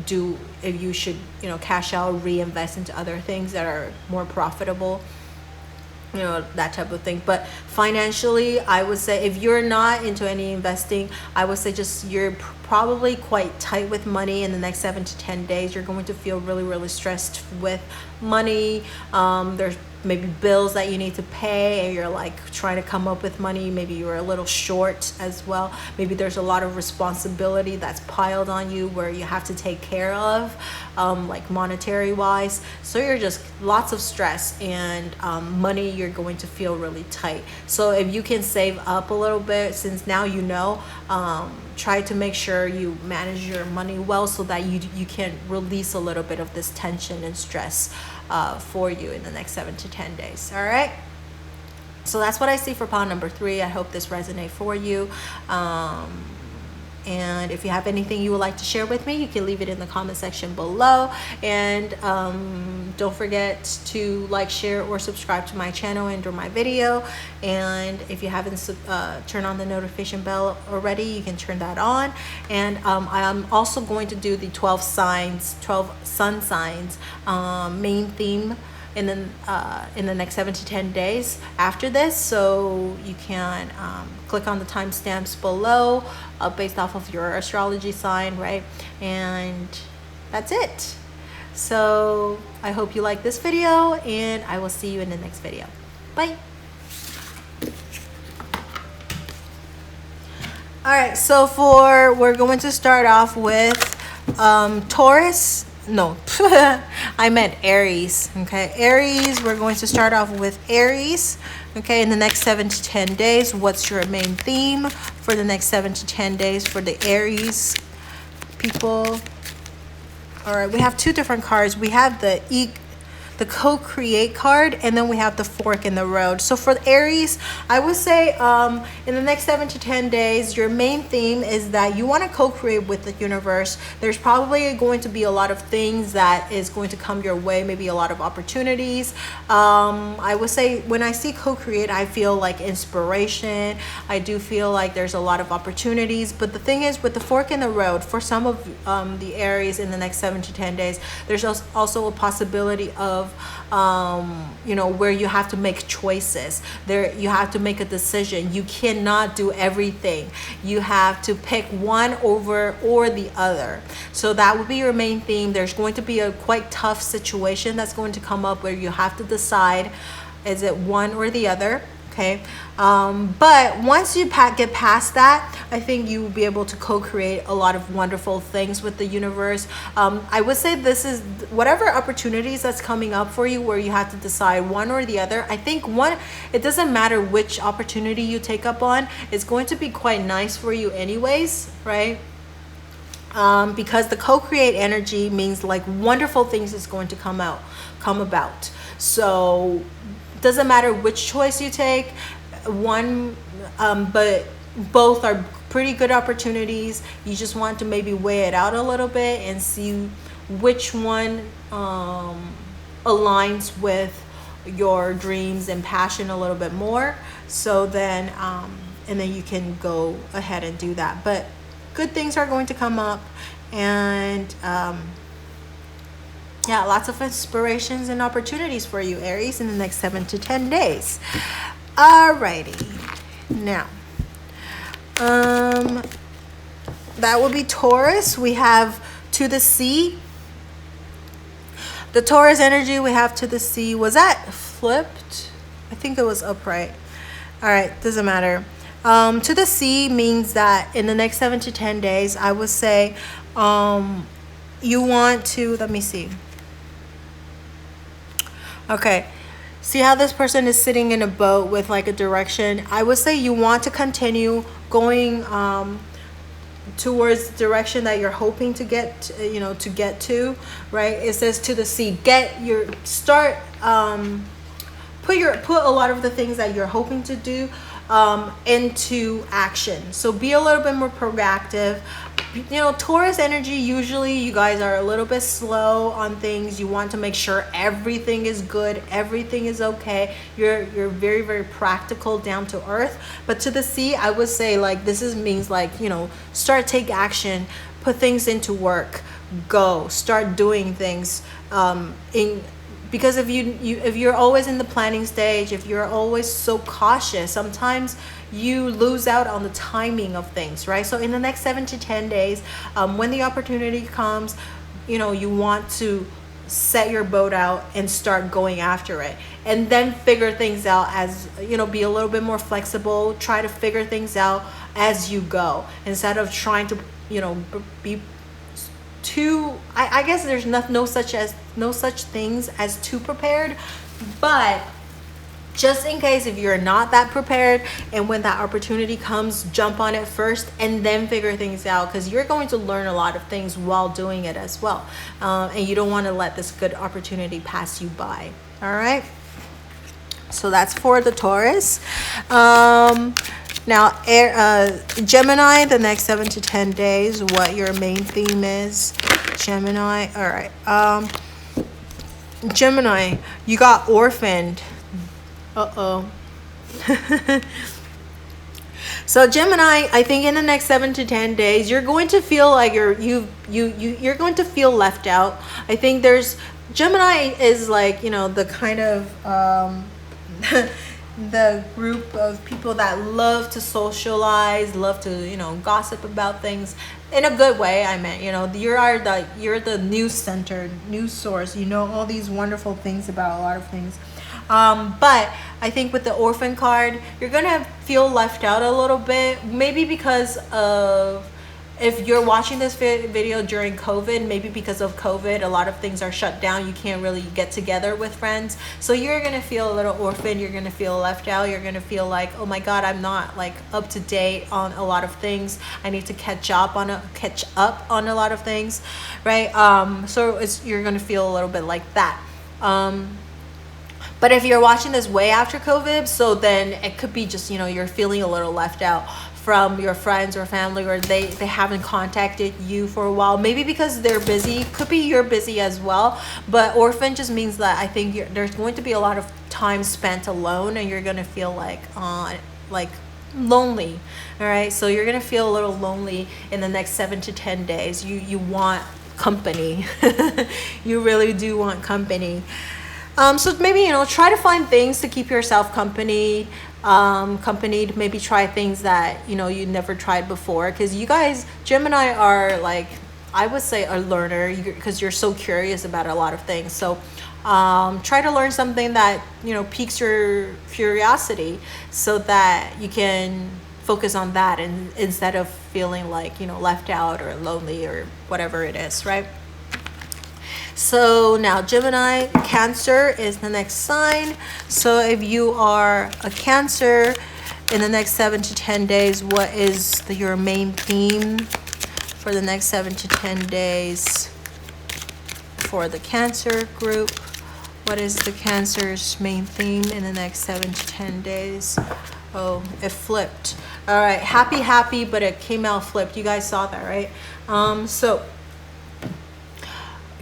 do if you should cash out, reinvest into other things that are more profitable, that type of thing. But financially, I would say if you're not into any investing, I would say just you're probably quite tight with money in the next 7 to 10 days. You're going to feel really, really stressed with money. There's maybe bills that you need to pay, and you're like trying to come up with money. Maybe you're a little short as well. Maybe there's a lot of responsibility that's piled on you where you have to take care of, like monetary wise. So you're just lots of stress, and money, you're going to feel really tight. So if you can save up a little bit, since now try to make sure you manage your money well, so that you can release a little bit of this tension and stress for you in the next 7 to 10 days. All right. So that's what I see for pile number 3. I hope this resonates for you. And if you have anything you would like to share with me, you can leave it in the comment section below. And don't forget to like, share, or subscribe to my channel and my video. And if you haven't turned on the notification bell already, you can turn that on. And I'm also going to do the 12 signs, 12 sun signs main theme in the next 7 to 10 days after this, so you can click on the timestamps below based off of your astrology sign, right? And that's it. So I hope you like this video, and I will see you in the next video. Bye. All right, so we're going to start off with Taurus. No, I meant Aries. Okay, Aries, we're going to start off with Aries. Okay, in the next 7 to 10 days, what's your main theme for the next 7 to 10 days for the Aries people? All right, we have 2 different cards. We have the co-create card, and then we have the fork in the road. So for Aries, I would say in the next 7 to 10 days, your main theme is that you want to co-create with the universe. There's probably going to be a lot of things that is going to come your way, maybe a lot of opportunities. I would say when I see co-create, I feel like inspiration. I do feel like there's a lot of opportunities. But the thing is, with the fork in the road, for some of the Aries in the next 7 to 10 days, there's also a possibility of where you have to make choices. You have to make a decision. You cannot do everything. You have to pick one or the other. So that would be your main theme. There's going to be a quite tough situation that's going to come up where you have to decide, is it one or the other? Okay, but once you get past that, I think you will be able to co-create a lot of wonderful things with the universe. I would say this is whatever opportunities that's coming up for you where you have to decide one or the other. I think it doesn't matter which opportunity you take up on, it's going to be quite nice for you anyways, right? Because the co-create energy means like wonderful things is going to come about. So doesn't matter which choice you take, but both are pretty good opportunities. You just want to maybe weigh it out a little bit and see which one aligns with your dreams and passion a little bit more. So then, and then you can go ahead and do that. But good things are going to come up, and yeah, lots of inspirations and opportunities for you, Aries, in the next 7 to 10 days. Alrighty. Now, that will be Taurus. We have to the sea. The Taurus energy we have to the sea. Was that flipped? I think it was upright. All right, doesn't matter. To the sea means that in the next 7 to 10 days, I would say you want to, let me see. Okay, see how this person is sitting in a boat with like a direction? I would say you want to continue going towards the direction that you're hoping to get to, right? It says to the sea. Put a lot of the things that you're hoping to do into action. So be a little bit more proactive. Taurus energy, usually you guys are a little bit slow on things. You want to make sure everything is good, everything is okay. You're very, very practical, down to earth. But to the sea, I would say like means like, start, take action, put things into work, go, start doing things because if you're always in the planning stage, if you're always so cautious, sometimes you lose out on the timing of things, right? So in the next 7 to 10 days, when the opportunity comes, you want to set your boat out and start going after it, and then figure things out as, be a little bit more flexible, try to figure things out as you go, instead of trying to, be too, I guess there's no such things as too prepared, but just in case if you're not that prepared, and when that opportunity comes, jump on it first and then figure things out, because you're going to learn a lot of things while doing it as well, and you don't want to let this good opportunity pass you by. All right, So that's for the Taurus. Now, Gemini, the next 7 to 10 days, what your main theme is. Gemini, all right. Gemini, you got orphaned. Uh-oh. So Gemini, I think in the next 7 to 10 days, you're going to feel like you're going to feel left out. I think Gemini is like, you know, the kind of the group of people that love to socialize, love to, you know, gossip about things in a good way. I meant, you know, you're the news center, news source. You know all these wonderful things about a lot of things. But I think with the orphan card, you're gonna feel left out a little bit, maybe because of, if you're watching this video during COVID, maybe because of COVID, a lot of things are shut down. You can't really get together with friends. So you're going to feel a little orphan. You're going to feel left out. You're going to feel like, oh my God, I'm not like up to date on a lot of things. I need to catch up on a lot of things, right? So you're going to feel a little bit like that. But if you're watching this way after COVID, so then it could be just, you know, you're feeling a little left out from your friends or family, or they haven't contacted you for a while, maybe because they're busy. Could be you're busy as well. But orphan just means that I think there's going to be a lot of time spent alone, and you're going to feel like lonely. All right, so you're going to feel a little lonely in the next 7 to 10 days. You want company. You really do want company. So maybe, you know, try to find things to keep yourself accompanied. Maybe try things that, you know, you never tried before, because you guys, Gemini, are like, I would say, a learner, because you're so curious about a lot of things. So try to learn something that, you know, piques your curiosity, so that you can focus on that, and instead of feeling like, you know, left out or lonely or whatever it is, right? So now Gemini, Cancer is the next sign. So if you are a Cancer, in the next 7 to 10 days, what is your main theme for the next 7 to 10 days for the Cancer group? What is the Cancer's main theme in the next 7 to 10 days? Oh, it flipped. All right, happy, but it came out flipped. You guys saw that, right? So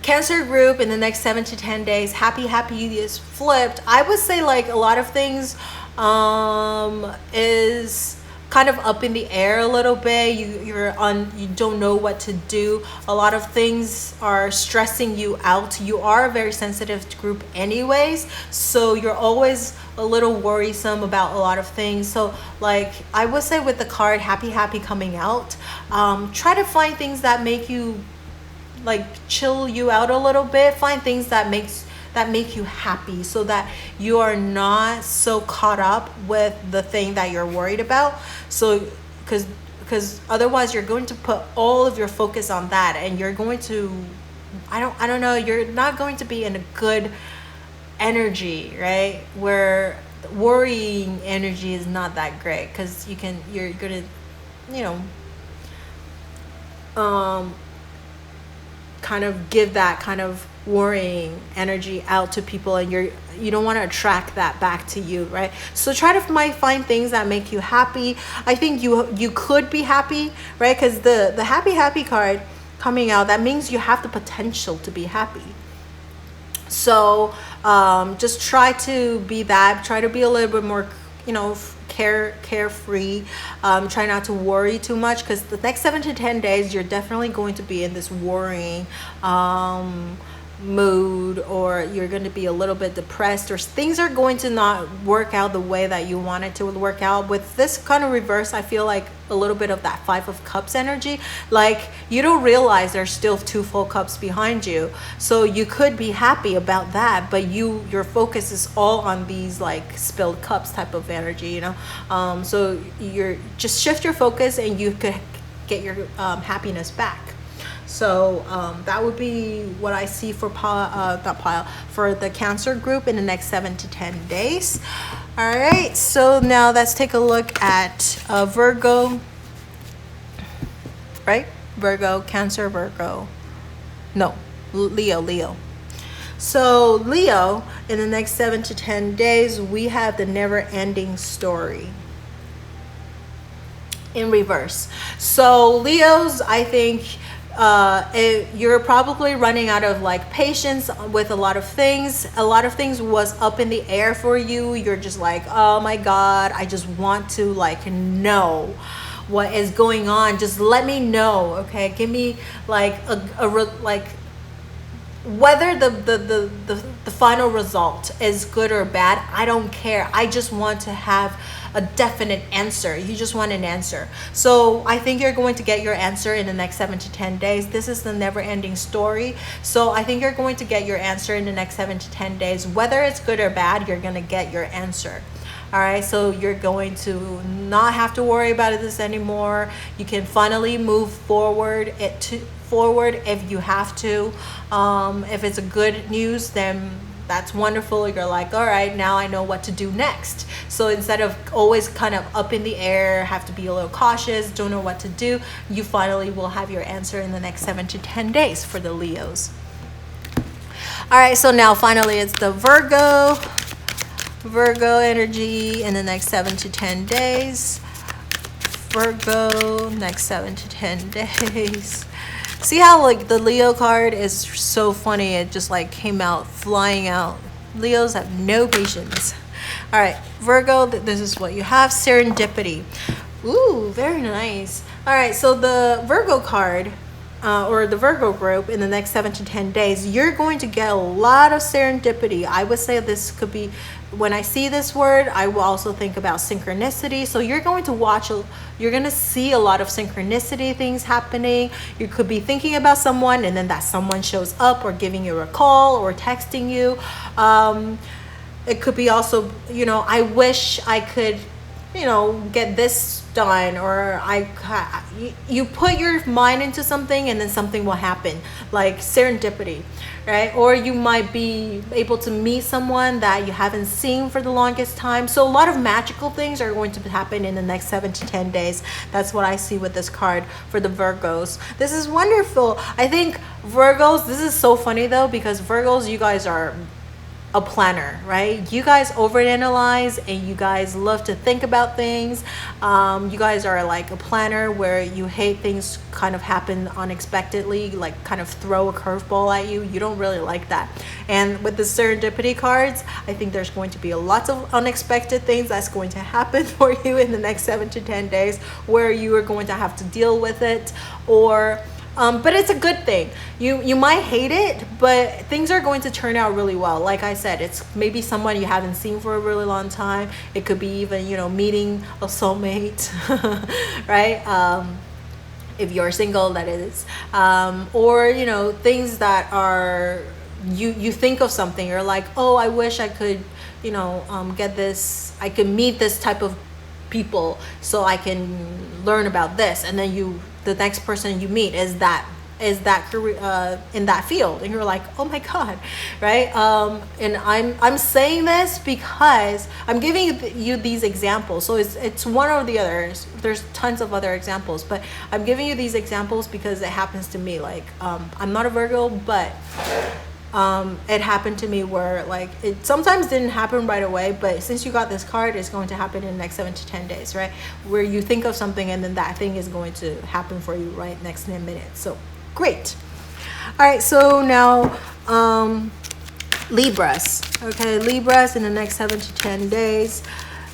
Cancer group, in the next 7 to 10 days, happy is flipped. I would say like a lot of things is kind of up in the air a little bit. You don't know what to do. A lot of things are stressing you out. You are a very sensitive group anyways, so you're always a little worrisome about a lot of things. So like I would say with the card happy coming out, try to find things that make you like chill you out a little bit. Find things that make you happy, so that you are not so caught up with the thing that you're worried about. So because otherwise you're going to put all of your focus on that, and you're going to, I don't know, you're not going to be in a good energy, right? Where worrying energy is not that great, because you're gonna, you know, kind of give that kind of worrying energy out to people, and you don't want to attract that back to you, right? So try to find things that make you happy. I think you could be happy, right? Because the happy card coming out, that means you have the potential to be happy. So just try to be that. Try to be a little bit more, you know, carefree. Try not to worry too much, because the next 7 to 10 days you're definitely going to be in this worrying mood, or you're going to be a little bit depressed, or things are going to not work out the way that you want it to work out. With this kind of reverse, I feel like a little bit of that 5 of Cups energy, like you don't realize there's still 2 full cups behind you. So you could be happy about that, but your focus is all on these like spilled cups type of energy, you know. So you're just shift your focus, and you could get your happiness back. So that would be what I see for for the Cancer group in the next 7 to 10 days. All right, so now let's take a look at Virgo, right? Virgo, Cancer, Virgo. No, Leo. So Leo, in the next 7 to 10 days, we have the never-ending story in reverse. So Leos, I think you're probably running out of like patience with a lot of things. A lot of things was up in the air for you. You're just like, oh my God, I just want to like know what is going on. Just let me know, okay? Give me like like whether the final result is good or bad. I don't care. I just want to have a definite answer. You just want an answer. So I think you're going to get your answer in the next 7 to 10 days. This is the never-ending story. So I think you're going to get your answer in the next 7 to 10 days. Whether it's good or bad, you're going to get your answer. All right, so you're going to not have to worry about this anymore. You can finally move forward if you have to. If it's a good news, then that's wonderful. You're like, all right, now I know what to do next. So instead of always kind of up in the air, have to be a little cautious, don't know what to do, you finally will have your answer in the next 7 to 10 days for the Leos. All right, so now finally it's the Virgo energy in the next 7 to 10 days. Virgo, next 7 to 10 days. See how like the Leo card is so funny? It just like came out flying out. Leos have no patience. All right, Virgo, this is what you have. Serendipity. Ooh, very nice. All right, so the Virgo card, or the Virgo group, in the next 7 to 10 days, you're going to get a lot of serendipity. I would say this could be, when I see this word, I will also think about synchronicity. So you're going to you're going to see a lot of synchronicity things happening. You could be thinking about someone and then that someone shows up or giving you a call or texting you. It could be also, you know, I wish I could, you know, get this done, or you put your mind into something and then something will happen, like serendipity, right? Or you might be able to meet someone that you haven't seen for the longest time. So a lot of magical things are going to happen in the next 7 to 10 days. That's what I see with this card for the Virgos. This is wonderful. I think Virgos, this is so funny though, because Virgos, you guys are a planner, right? You guys overanalyze and you guys love to think about things. You guys are like a planner where you hate things kind of happen unexpectedly, like kind of throw a curveball at you. You don't really like that. And with the serendipity cards, I think there's going to be a lot of unexpected things that's going to happen for you in the next 7 to 10 days where you are going to have to deal with it, or but it's a good thing. You might hate it, but things are going to turn out really well. Like I said, it's maybe someone you haven't seen for a really long time. It could be even, you know, meeting a soulmate, right? If you're single, that is. Or, you know, things that are, you think of something, you're like, oh, I wish I could, you know, get this, I could meet this type of people so I can learn about this. And then the next person you meet is that career in that field, and you're like, oh my God, right? And I'm saying this because I'm giving you these examples. So it's one or the others. There's tons of other examples, but I'm giving you these examples because it happens to me. Like I'm not a Virgo, but it happened to me where like it sometimes didn't happen right away, but since you got this card, it's going to happen in the next 7 to 10 days, right? Where you think of something and then that thing is going to happen for you right next in a minute. So great. All right, so now Libras. Okay, Libras in the next 7 to 10 days.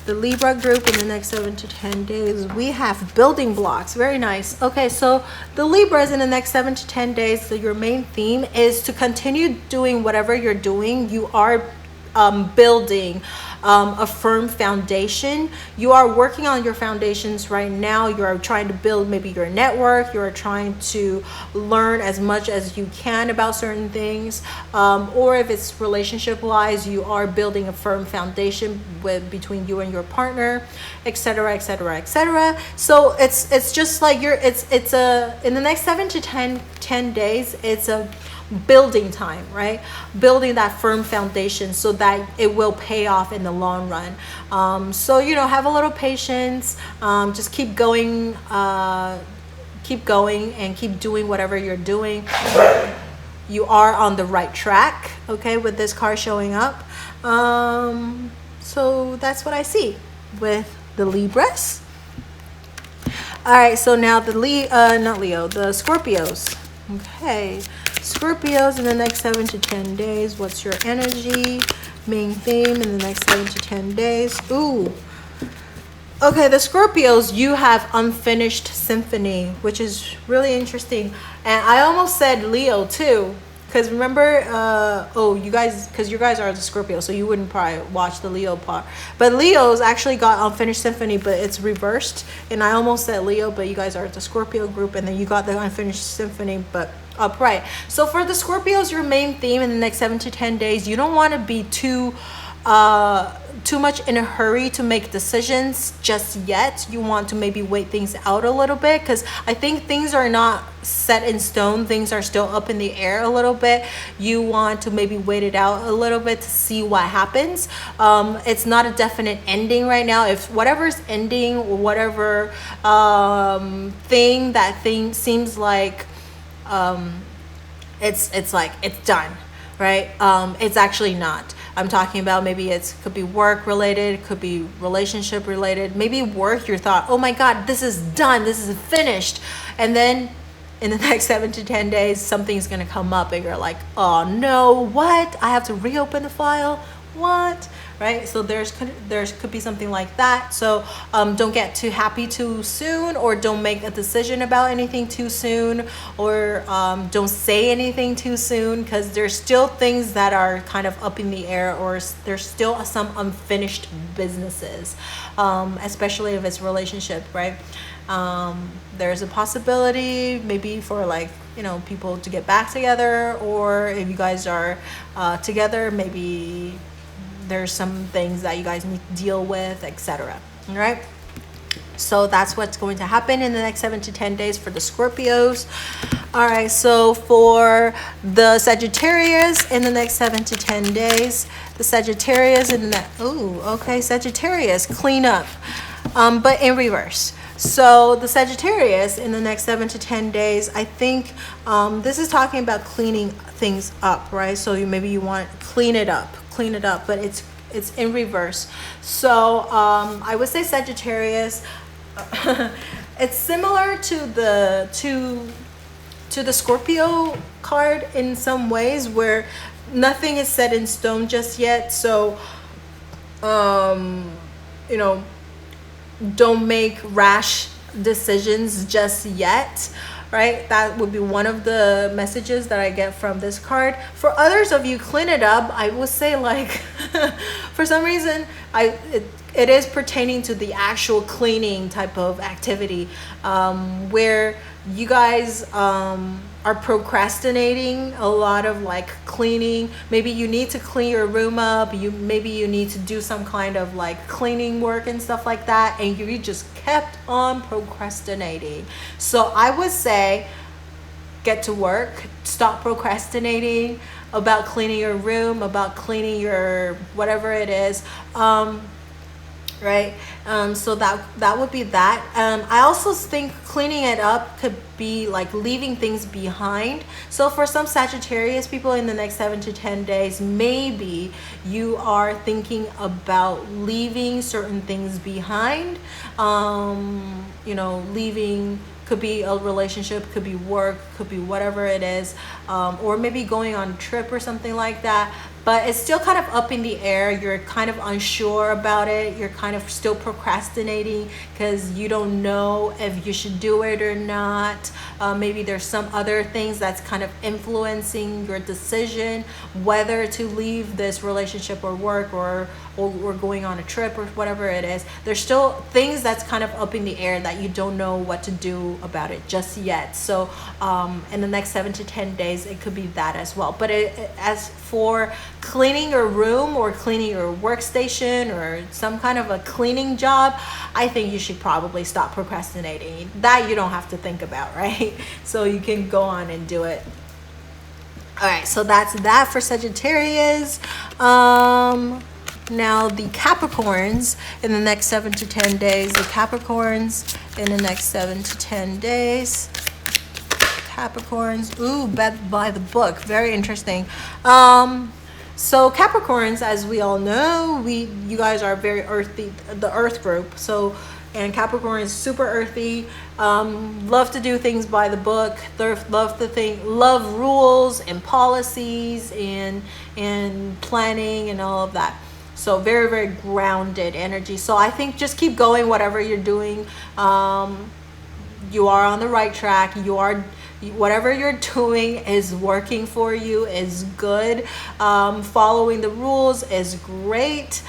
The Libra group in the next 7 to 10 days, we have building blocks. Very nice. Okay, so the Libras in the next 7 to 10 days, so your main theme is to continue doing whatever you're doing. You are building a firm foundation. You are working on your foundations right now. You are trying to build maybe your network. You are trying to learn as much as you can about certain things, or if it's relationship wise, you are building a firm foundation between you and your partner, etc., etc., etc. So it's just like it's a in the next 7 to 10 days, it's a building time, right? Building that firm foundation so that it will pay off in the long run. So, you know, have a little patience, just keep going and keep doing whatever you're doing. you are on the right track, okay, with this card showing up. So that's what I see with the Libras. All right, so now the the Scorpios. Okay, Scorpios in the next 7 to 10 days. What's your energy? Main theme in the next 7 to 10 days. Ooh. Okay, the Scorpios, you have unfinished symphony, which is really interesting. And I almost said Leo too. Because remember, you guys are the Scorpio, so you wouldn't probably watch the Leo part. But Leo's actually got Unfinished Symphony, but it's reversed. And I almost said Leo, but you guys are the Scorpio group, and then you got the Unfinished Symphony, but upright. So for the Scorpios, your main theme in the next 7 to 10 days, you don't want to be too much in a hurry to make decisions just yet. You want to maybe wait things out a little bit, because I think things are not set in stone. Things are still up in the air a little bit. You want to maybe wait it out a little bit to see what happens. It's not a definite ending right now. If whatever's ending or whatever thing seems like it's like it's done, right? It's actually not. I'm talking about maybe could be work related, could be relationship related. Maybe work, you thought, oh my God, this is done, this is finished. And then in the next 7 to 10 days, something's gonna come up and you're like, oh no, what? I have to reopen the file? What? Right? So there could be something like that. So don't get too happy too soon, or don't make a decision about anything too soon, or don't say anything too soon, because there's still things that are kind of up in the air, or there's still some unfinished businesses, especially if it's relationship, right? There's a possibility maybe for people to get back together, or if you guys are together, maybe there's some things that you guys need to deal with, etc. All right, so that's what's going to happen in the next 7 to 10 days for the Scorpios. All right, so for the Sagittarius in the next 7 to 10 days, the Sagittarius Sagittarius, clean up, but in reverse. So the Sagittarius in the next 7 to 10 days, I think this is talking about cleaning things up, right? So maybe you want to clean it up, but it's in reverse. So I would say Sagittarius, it's similar to the Scorpio card in some ways, where nothing is set in stone just yet. So don't make rash decisions just yet, right? That would be one of the messages that I get from this card. For others of you, clean it up, I would say for some reason it is pertaining to the actual cleaning type of activity, where you guys are procrastinating a lot of cleaning. Maybe you need to clean your room up, maybe you need to do some kind of cleaning work and stuff like that, and you just kept on procrastinating. So I would say get to work, stop procrastinating about cleaning your room, about cleaning your whatever it is, right? So that would be that. I also think cleaning it up could be leaving things behind. So for some Sagittarius people in the next 7 to 10 days, maybe you are thinking about leaving certain things behind. Leaving could be a relationship, could be work, could be whatever it is, or maybe going on a trip or something like that. But it's still kind of up in the air. You're kind of unsure about it. You're kind of still procrastinating because you don't know if you should do it or not. Maybe there's some other things that's kind of influencing your decision whether to leave this relationship or work, or going on a trip or whatever it is. There's still things that's kind of up in the air that you don't know what to do about it just yet. So in the next 7 to 10 days, it could be that as well. But as for cleaning your room or cleaning your workstation or some kind of a cleaning job, I think you should probably stop procrastinating. That you don't have to think about, right? So you can go on and do it. All right, so that's that for Sagittarius. Now the Capricorns in the next 7 to 10 days. The Capricorns in the next 7 to 10 days. Capricorns. Ooh, by the book. Very interesting. So Capricorns, as we all know, you guys are very earthy, the earth group. So, and Capricorn is super earthy. Love to do things by the book. Love rules and policies and planning and all of that. So very, very grounded energy. So I think just keep going, whatever you're doing. You are on the right track. Whatever you're doing is working for you, is good. Following the rules is great.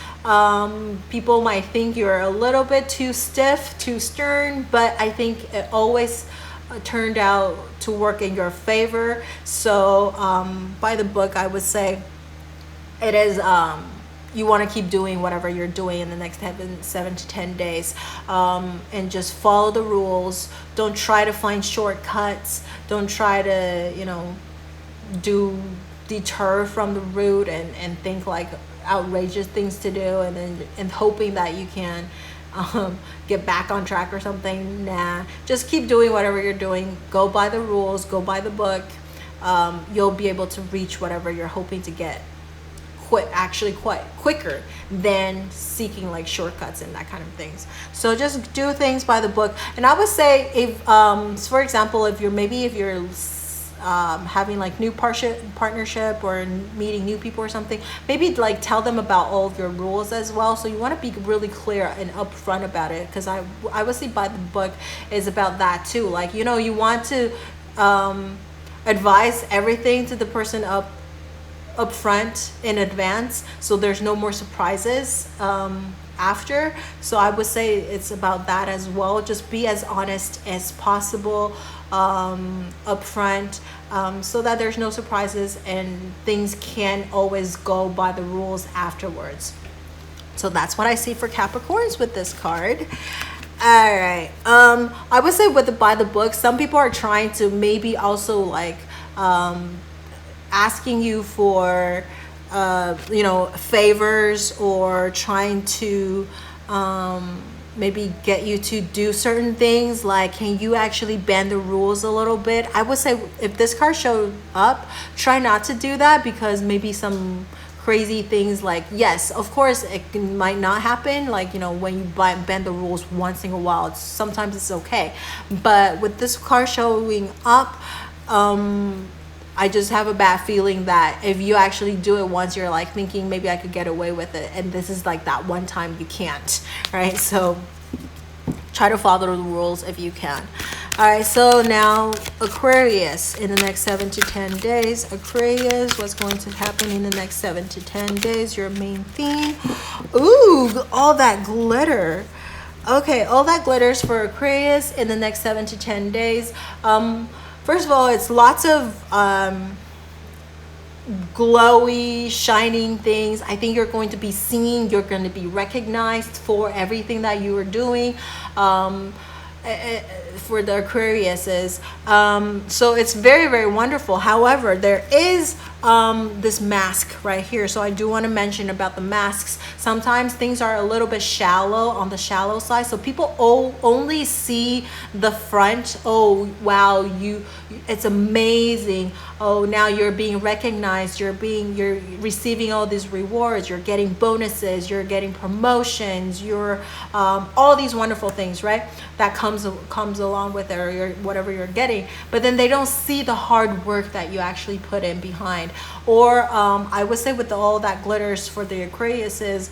People might think you're a little bit too stiff, too stern, but I think it always turned out to work in your favor. So by the book, I would say it is you want to keep doing whatever you're doing in the next 7 to 10 days, and just follow the rules. Don't try to find shortcuts. Don't try to deter from the route and think like outrageous things to do and hoping that you can get back on track or something. Nah, just keep doing whatever you're doing. Go by the rules, go by the book. You'll be able to reach whatever you're hoping to get quite quicker than seeking like shortcuts and that kind of things. So just do things by the book. And I would say if for example, if you're having like new partnership or meeting new people or something, maybe like tell them about all of your rules as well. So you want to be really clear and upfront about it, because I would say by the book is about that too. Like, you want to advise everything to the person up front in advance, so there's no more surprises after. So I would say it's about that as well. Just be as honest as possible up front, so that there's no surprises and things can always go by the rules afterwards. So that's what I see for Capricorns with this card. All right. I would say with the by the book, some people are trying to maybe also like asking you for favors, or trying to maybe get you to do certain things, like can you actually bend the rules a little bit. I would say if this card showed up, try not to do that, because maybe some crazy things, like, yes, of course it might not happen, like when you bend the rules once in a while, sometimes it's okay. But with this card showing up, I just have a bad feeling that if you actually do it once, you're like thinking maybe I could get away with it, and this is like that one time you can't, right? So try to follow the rules if you can. All right, so now Aquarius in the next 7 to 10 days. Aquarius, what's going to happen in the next 7 to 10 days? Your main theme. Ooh, all that glitter. Okay, all that glitters for Aquarius in the next 7 to 10 days. First of all, it's lots of glowy, shining things. I think you're going to be seen. You're going to be recognized for everything that you are doing. For the Aquariuses. So it's very, very wonderful. However, there is this mask right here. So I do want to mention about the masks. Sometimes things are a little bit shallow, on the shallow side. So people only see the front. Oh, wow, it's amazing. Oh, now you're being recognized. You're receiving all these rewards. You're getting bonuses. You're getting promotions. You're all these wonderful things, right? That comes along with it, or whatever you're getting. But then they don't see the hard work that you actually put in behind. Or I would say with all that glitters for the Aquariuses,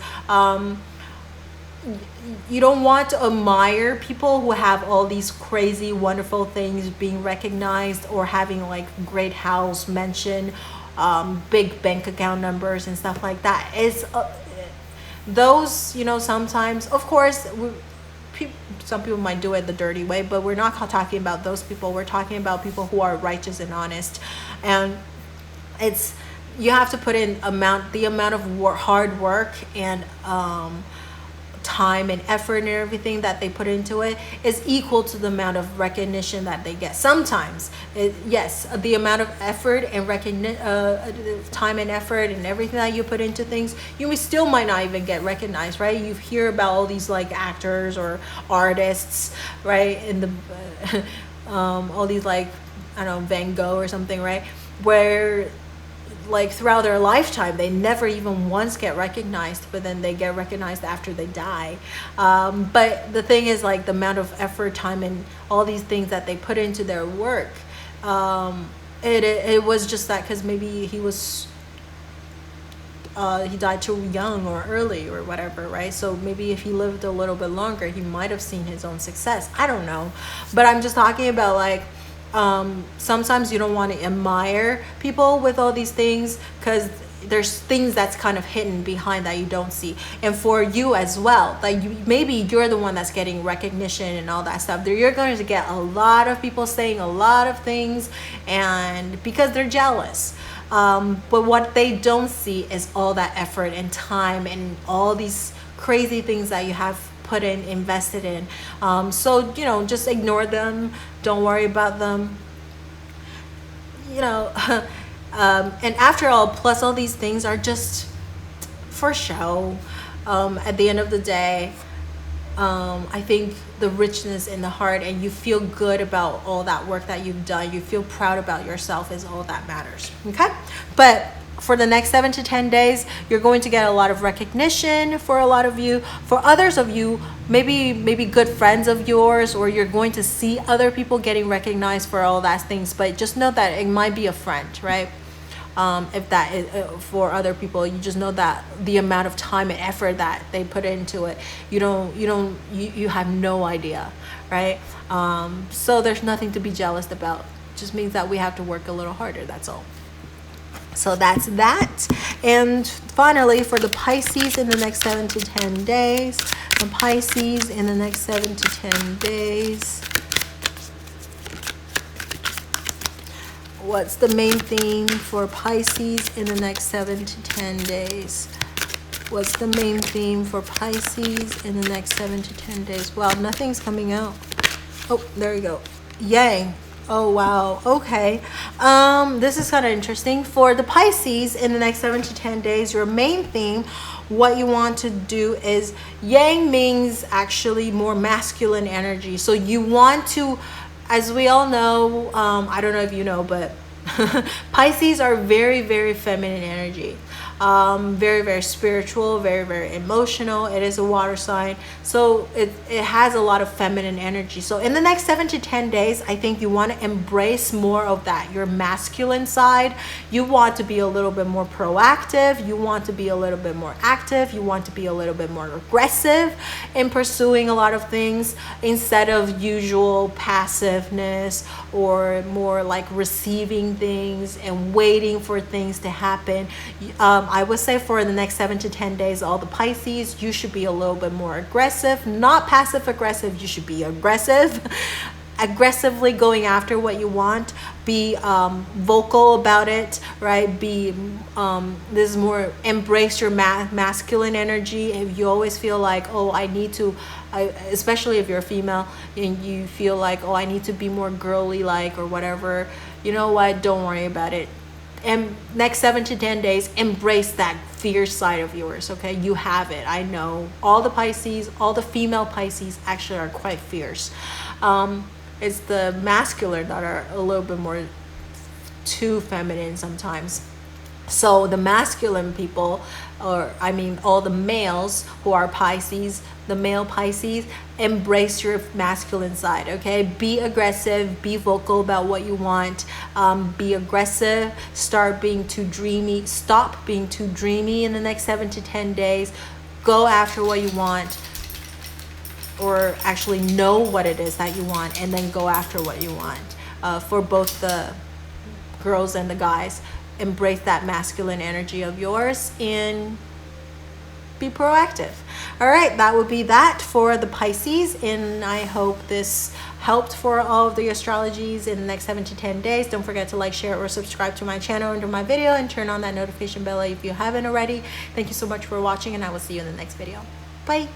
you don't want to admire people who have all these crazy wonderful things, being recognized, or having like great house mention, big bank account numbers and stuff like that. Is those, sometimes, of course, some people might do it the dirty way, but we're not talking about those people. We're talking about people who are righteous and honest. And you have to put in the amount of hard work and time and effort and everything that they put into it is equal to the amount of recognition that they get. Sometimes, yes, the amount of effort and time and effort and everything that you put into things, you still might not even get recognized, right? You hear about all these like actors or artists, right? And all these like I don't know, Van Gogh or something, right? Where like throughout their lifetime they never even once get recognized, but then they get recognized after they die. But the thing is, like, the amount of effort, time, and all these things that they put into their work, it was just that because maybe he died too young or early or whatever, right? So maybe if he lived a little bit longer, he might have seen his own success. I don't know, but I'm just talking about, like, sometimes you don't want to admire people with all these things because there's things that's kind of hidden behind that you don't see. And for you as well, like, maybe you're the one that's getting recognition and all that stuff. You're going to get a lot of people saying a lot of things, and because they're jealous. But what they don't see is all that effort and time and all these crazy things that you have put in, invested in. So, you know, just ignore them. Don't worry about them. You know, and after all, plus all these things are just for show. At the end of the day, I think the richness in the heart, and you feel good about all that work that you've done, you feel proud about yourself, is all that matters. Okay? But for the next 7 to 10 days, you're going to get a lot of recognition for a lot of you. For others of you, maybe good friends of yours, or you're going to see other people getting recognized for all that things. But just know that it might be a friend, right? If that is for other people, you just know that the amount of time and effort that they put into it, you have no idea, right? So there's nothing to be jealous about. It just means that we have to work a little harder, that's all. So that's that. And finally, for the Pisces in the next 7 to 10 days, the Pisces in the next 7 to 10 days, what's the main theme for Pisces in the next 7 to 10 days? What's the main theme for Pisces in the next 7 to 10 days? Wow, nothing's coming out. Oh, there you go. Yay. Oh, wow. Okay. This is kind of interesting. For the Pisces in the next 7 to 10 days, your main theme, what you want to do is, Yang means actually more masculine energy. So you want to, as we all know, I don't know if you know, but Pisces are very, very feminine energy. Very, very spiritual, very, very emotional. It is a water sign, so it has a lot of feminine energy. So in the next 7 to 10 days, I think you want to embrace more of that, your masculine side. You want to be a little bit more proactive. You want to be a little bit more active. You want to be a little bit more aggressive in pursuing a lot of things, instead of usual passiveness, or more like receiving things and waiting for things to happen. I would say for the next 7 to 10 days, all the Pisces, you should be a little bit more aggressive, not passive aggressive. You should be aggressive, aggressively going after what you want. Be vocal about it, right? This is more, embrace your masculine energy. If you always feel like, oh, I need to, especially if you're a female and you feel like, oh, I need to be more girly like or whatever, you know what? Don't worry about it. And next 7 to 10 days, embrace that fierce side of yours, okay? You have it. I know all the Pisces, all the female Pisces actually are quite fierce. It's the masculine that are a little bit more too feminine sometimes. So the masculine people, or I mean all the males who are Pisces, the male Pisces, embrace your masculine side, okay? Be aggressive, be vocal about what you want, be aggressive, start being too dreamy, stop being too dreamy in the next 7 to 10 days. Go after what you want, or actually know what it is that you want, and then go after what you want. For both the girls and the guys, embrace that masculine energy of yours and be proactive. All right, that would be that for the Pisces, and I hope this helped for all of the astrologies in the next 7 to 10 days. Don't forget to like, share, or subscribe to my channel under my video, and turn on that notification bell if you haven't already. Thank you so much for watching, and I will see you in the next video. Bye.